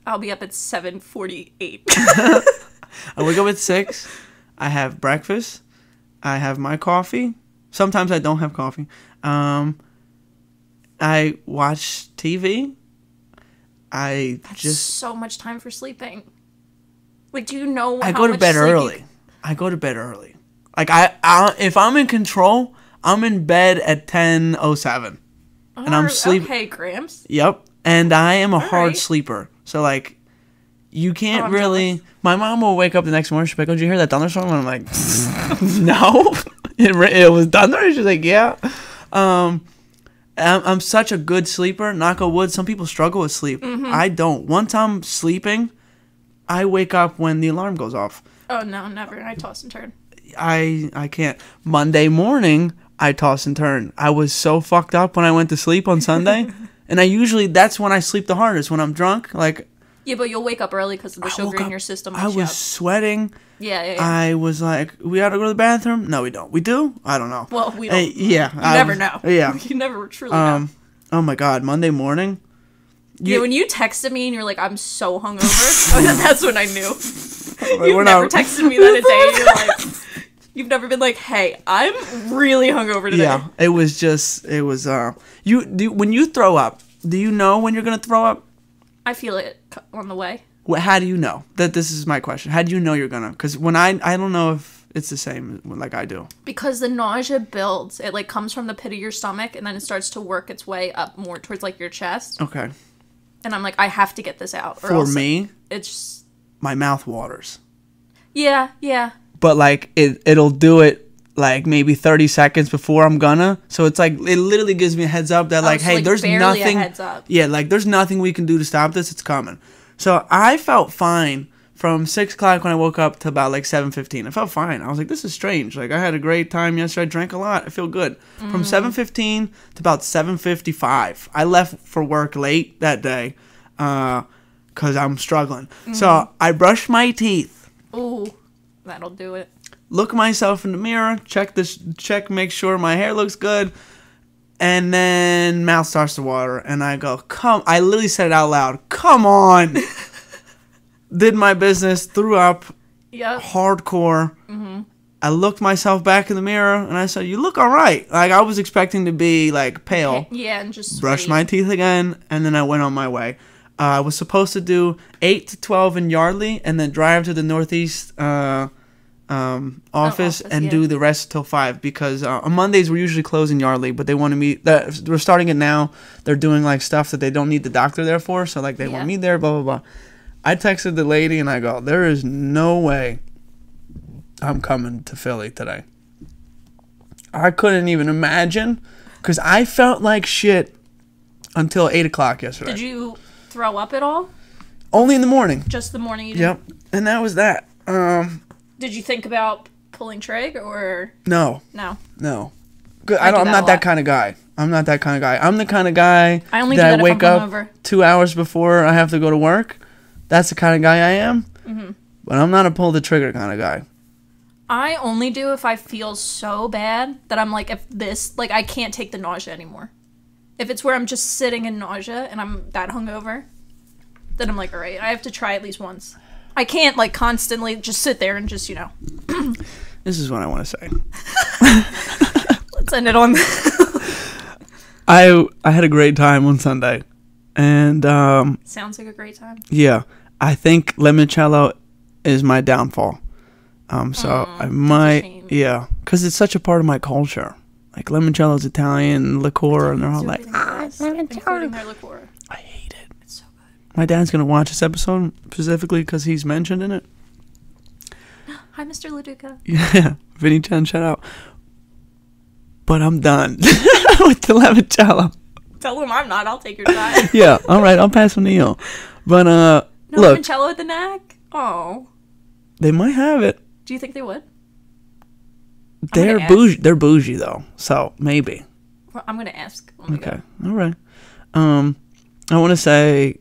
Speaker 2: I'll be up at 7:48.
Speaker 1: I wake up at 6. I have breakfast. I have my coffee. Sometimes I don't have coffee. I watch TV.
Speaker 2: That's so much time for sleeping. Like, do you know?
Speaker 1: I
Speaker 2: how
Speaker 1: go to
Speaker 2: much
Speaker 1: bed
Speaker 2: sleep you-
Speaker 1: early. I go to bed early. Like if I'm in control, I'm in bed at 10:07. And I'm sleeping.
Speaker 2: Okay, Gramps.
Speaker 1: Yep. And I am a hard
Speaker 2: right.
Speaker 1: sleeper. So like you can't
Speaker 2: I'm
Speaker 1: really.
Speaker 2: jealous.
Speaker 1: My mom will wake up the next morning. She's like, "Oh, did you hear that thunderstorm?" And I'm like, "No, it was thunder." She's like, "Yeah." I'm such a good sleeper. Knock on wood. Some people struggle with sleep. I don't. Once I'm sleeping, I wake up when the alarm goes off.
Speaker 2: Oh no, never. I toss and turn.
Speaker 1: I can't. Monday morning, I toss and turn. I was so fucked up when I went to sleep on Sunday, and that's when I sleep the hardest, when I'm drunk. Like,
Speaker 2: Yeah, but you'll wake up early because of the sugar in your system.
Speaker 1: I was sweating.
Speaker 2: Yeah.
Speaker 1: I was like, we gotta go to the bathroom? No, we don't. We do? I don't know.
Speaker 2: Well, we don't.
Speaker 1: Yeah.
Speaker 2: You never know.
Speaker 1: Yeah.
Speaker 2: You never truly know.
Speaker 1: Oh my God, Monday morning.
Speaker 2: Yeah, when you texted me and you're like, I'm so hungover, that's when I knew. You've
Speaker 1: we're
Speaker 2: never
Speaker 1: not-
Speaker 2: texted me that a day. You're like, you've never been like, hey, I'm really hungover today.
Speaker 1: Yeah, it was, when you throw up, do you know when you're gonna throw up?
Speaker 2: I feel it on the way.
Speaker 1: How do you know? This is my question. How do you know you're gonna? Because when I don't know if it's the same like I do.
Speaker 2: Because the nausea builds. It like comes from the pit of your stomach and then it starts to work its way up more towards like your chest.
Speaker 1: Okay.
Speaker 2: And I'm like, I have to get this out. Or
Speaker 1: For
Speaker 2: else
Speaker 1: me,
Speaker 2: it's just...
Speaker 1: my mouth waters.
Speaker 2: Yeah.
Speaker 1: But like it'll do it like maybe 30 seconds before I'm gonna. So it's like it literally gives me a heads up that like,
Speaker 2: so,
Speaker 1: hey,
Speaker 2: like,
Speaker 1: there's
Speaker 2: barely
Speaker 1: nothing.
Speaker 2: a heads up.
Speaker 1: Yeah, like there's nothing we can do to stop this. It's coming. So I felt fine from 6 o'clock when I woke up to about like 7:15. I felt fine. I was like, this is strange. Like I had a great time yesterday. I drank a lot. I feel good. From 7:15 to about 7:55. I left for work late that day because I'm struggling. So I brushed my teeth.
Speaker 2: Ooh, that'll do it.
Speaker 1: Look myself in the mirror. Make sure my hair looks good. And then mouth starts to water, and I go, I literally said it out loud, come on. Did my business, threw up,
Speaker 2: Yep.
Speaker 1: hardcore. I looked myself back in the mirror, and I said, you look all right. Like, I was expecting to be, like, pale.
Speaker 2: Yeah, and just
Speaker 1: Brushed
Speaker 2: sweaty.
Speaker 1: my teeth again, and then I went on my way. I was supposed to do 8 to 12 in Yardley, and then drive to the Northeast office and do the rest till 5 because on Mondays we're usually closing Yardley, but they wanted me that we're starting it now. They're doing like stuff that they don't need the doctor there for, so like they want me there, blah blah blah. I texted the lady and I go, there is no way I'm coming to Philly today. I couldn't even imagine because I felt like shit until 8 o'clock yesterday.
Speaker 2: Did you throw up at all?
Speaker 1: Only in the morning.
Speaker 2: Just the morning you did?
Speaker 1: Yep, and that was that.
Speaker 2: Did you think about pulling trig or
Speaker 1: No. Good. I'm not that kind of guy. I'm the kind of guy
Speaker 2: I only do that
Speaker 1: I
Speaker 2: if
Speaker 1: wake
Speaker 2: I'm
Speaker 1: up
Speaker 2: hungover.
Speaker 1: 2 hours before I have to go to work. That's the kind of guy I am. But I'm not a pull the trigger kind of guy.
Speaker 2: I only do if I feel so bad that I'm like, if this, like, I can't take the nausea anymore. If it's where I'm just sitting in nausea and I'm that hungover, then I'm like, all right, I have to try at least once. I can't, like, constantly just sit there and just,
Speaker 1: This is what I want to say.
Speaker 2: Let's end it on
Speaker 1: I had a great time on Sunday. And,
Speaker 2: Sounds like a great time.
Speaker 1: yeah, I think limoncello is my downfall. So I might,
Speaker 2: shame.
Speaker 1: yeah, because it's such a part of my culture. Like limoncello is Italian liqueur, and they're all like,
Speaker 2: Including their liqueur.
Speaker 1: I hate it.
Speaker 2: It's so good.
Speaker 1: My dad's gonna watch this episode specifically because he's mentioned in it.
Speaker 2: Hi, Mr. LaDuca.
Speaker 1: Yeah, Vinny Chen, shout out. But I'm done with the limoncello.
Speaker 2: Tell him I'm not. I'll take your time.
Speaker 1: Yeah, all right, I'll pass on to you. But
Speaker 2: No
Speaker 1: look,
Speaker 2: limoncello at the neck? Oh.
Speaker 1: they might have it.
Speaker 2: Do you think they would?
Speaker 1: They're
Speaker 2: ask.
Speaker 1: bougie. They're bougie though, so maybe.
Speaker 2: Well, I'm going to ask. When we
Speaker 1: Okay,
Speaker 2: go.
Speaker 1: all right. I want to say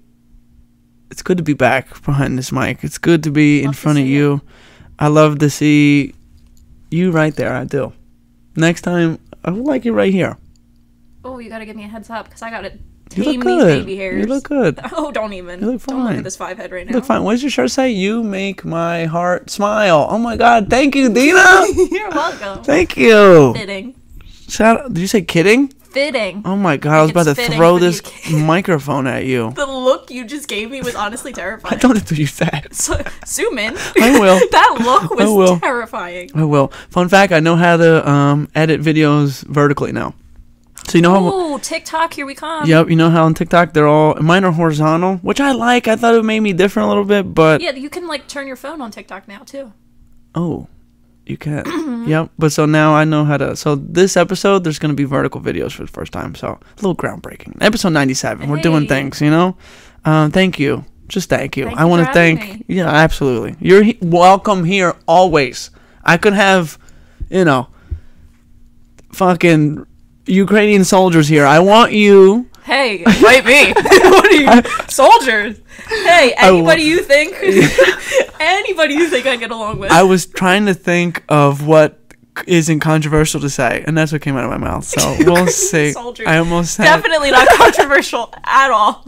Speaker 1: it's good to be back behind this mic. It's good to be in
Speaker 2: Love to
Speaker 1: front of
Speaker 2: see
Speaker 1: you. I love to see you right there. I do. Next time, I would like you right here.
Speaker 2: Oh, you got to give me a heads up because I got to
Speaker 1: You
Speaker 2: tame
Speaker 1: look
Speaker 2: these
Speaker 1: good.
Speaker 2: baby hairs.
Speaker 1: You look good.
Speaker 2: Oh, don't even.
Speaker 1: You look
Speaker 2: Don't look
Speaker 1: fine.
Speaker 2: at this 5 head right now.
Speaker 1: You look fine. What does your shirt say? You make my heart smile. Oh my God! Thank you, Deana.
Speaker 2: You're welcome.
Speaker 1: Thank you.
Speaker 2: Fitting.
Speaker 1: Shout out. Did you say kidding?
Speaker 2: Fitting.
Speaker 1: Oh my God! I was
Speaker 2: It's
Speaker 1: about to
Speaker 2: fitting
Speaker 1: throw
Speaker 2: for the
Speaker 1: this
Speaker 2: occasion.
Speaker 1: microphone at you.
Speaker 2: The look you just gave me was honestly
Speaker 1: I
Speaker 2: terrifying.
Speaker 1: don't have to use that.
Speaker 2: So, zoom in.
Speaker 1: I will.
Speaker 2: That look
Speaker 1: I will.
Speaker 2: was terrifying.
Speaker 1: I will. Fun fact: I know how to edit videos vertically now. So you know how...
Speaker 2: Ooh, TikTok, here we come.
Speaker 1: Yep, you know how on TikTok mine are horizontal, which I like. I thought it made me different a little bit, but...
Speaker 2: Yeah, you can, like, turn your phone on TikTok now, too.
Speaker 1: Oh, you can. Yep, but so now I know how to... So this episode, there's going to be vertical videos for the first time, so a little groundbreaking. Episode 97, we're doing things, you know? Thank you. Just thank you. I want to thank...
Speaker 2: me.
Speaker 1: Yeah, absolutely. You're welcome here always. I could have, you know, fucking Ukrainian soldiers here. I want you...
Speaker 2: Hey, invite me. What are you... Soldiers. Hey, anybody you think... anybody you think I get along with.
Speaker 1: I was trying to think of what isn't controversial to say, and that's what came out of my mouth. So we'll see.
Speaker 2: Soldiers.
Speaker 1: I almost said...
Speaker 2: Definitely not controversial at all.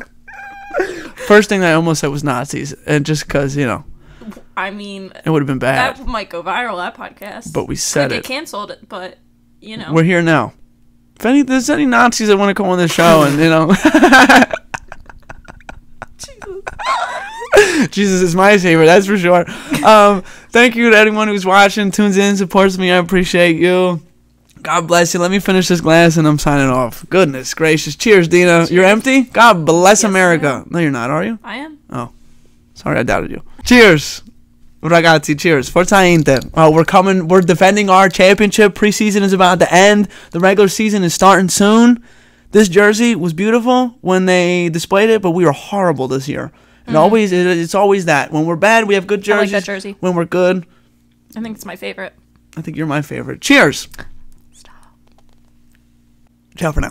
Speaker 1: First thing I almost said was Nazis, and just because, you know...
Speaker 2: I mean...
Speaker 1: It would have been bad.
Speaker 2: That might go viral, that podcast.
Speaker 1: But we said
Speaker 2: Could
Speaker 1: it.
Speaker 2: get canceled, but, you know.
Speaker 1: We're here now. If there's any Nazis that want to come on this show and, you know... Jesus is my favorite, that's for sure. Thank you to anyone who's watching, tunes in, supports me. I appreciate you. God bless you. Let me finish this glass and I'm signing off. Goodness gracious. Cheers, Deana. Cheers. You're empty? God bless America. No, you're not, are you?
Speaker 2: I am.
Speaker 1: Oh. Sorry, I doubted you. Cheers. Ragazzi, cheers. Forza Inter. We're defending our championship. Preseason is about to end. The regular season is starting soon. This jersey was beautiful when they displayed it, but we were horrible this year. And it's always that. When we're bad, we have good jerseys.
Speaker 2: I like that jersey.
Speaker 1: When we're good,
Speaker 2: I think it's my favorite.
Speaker 1: I think you're my favorite. Cheers.
Speaker 2: Stop.
Speaker 1: Ciao for now.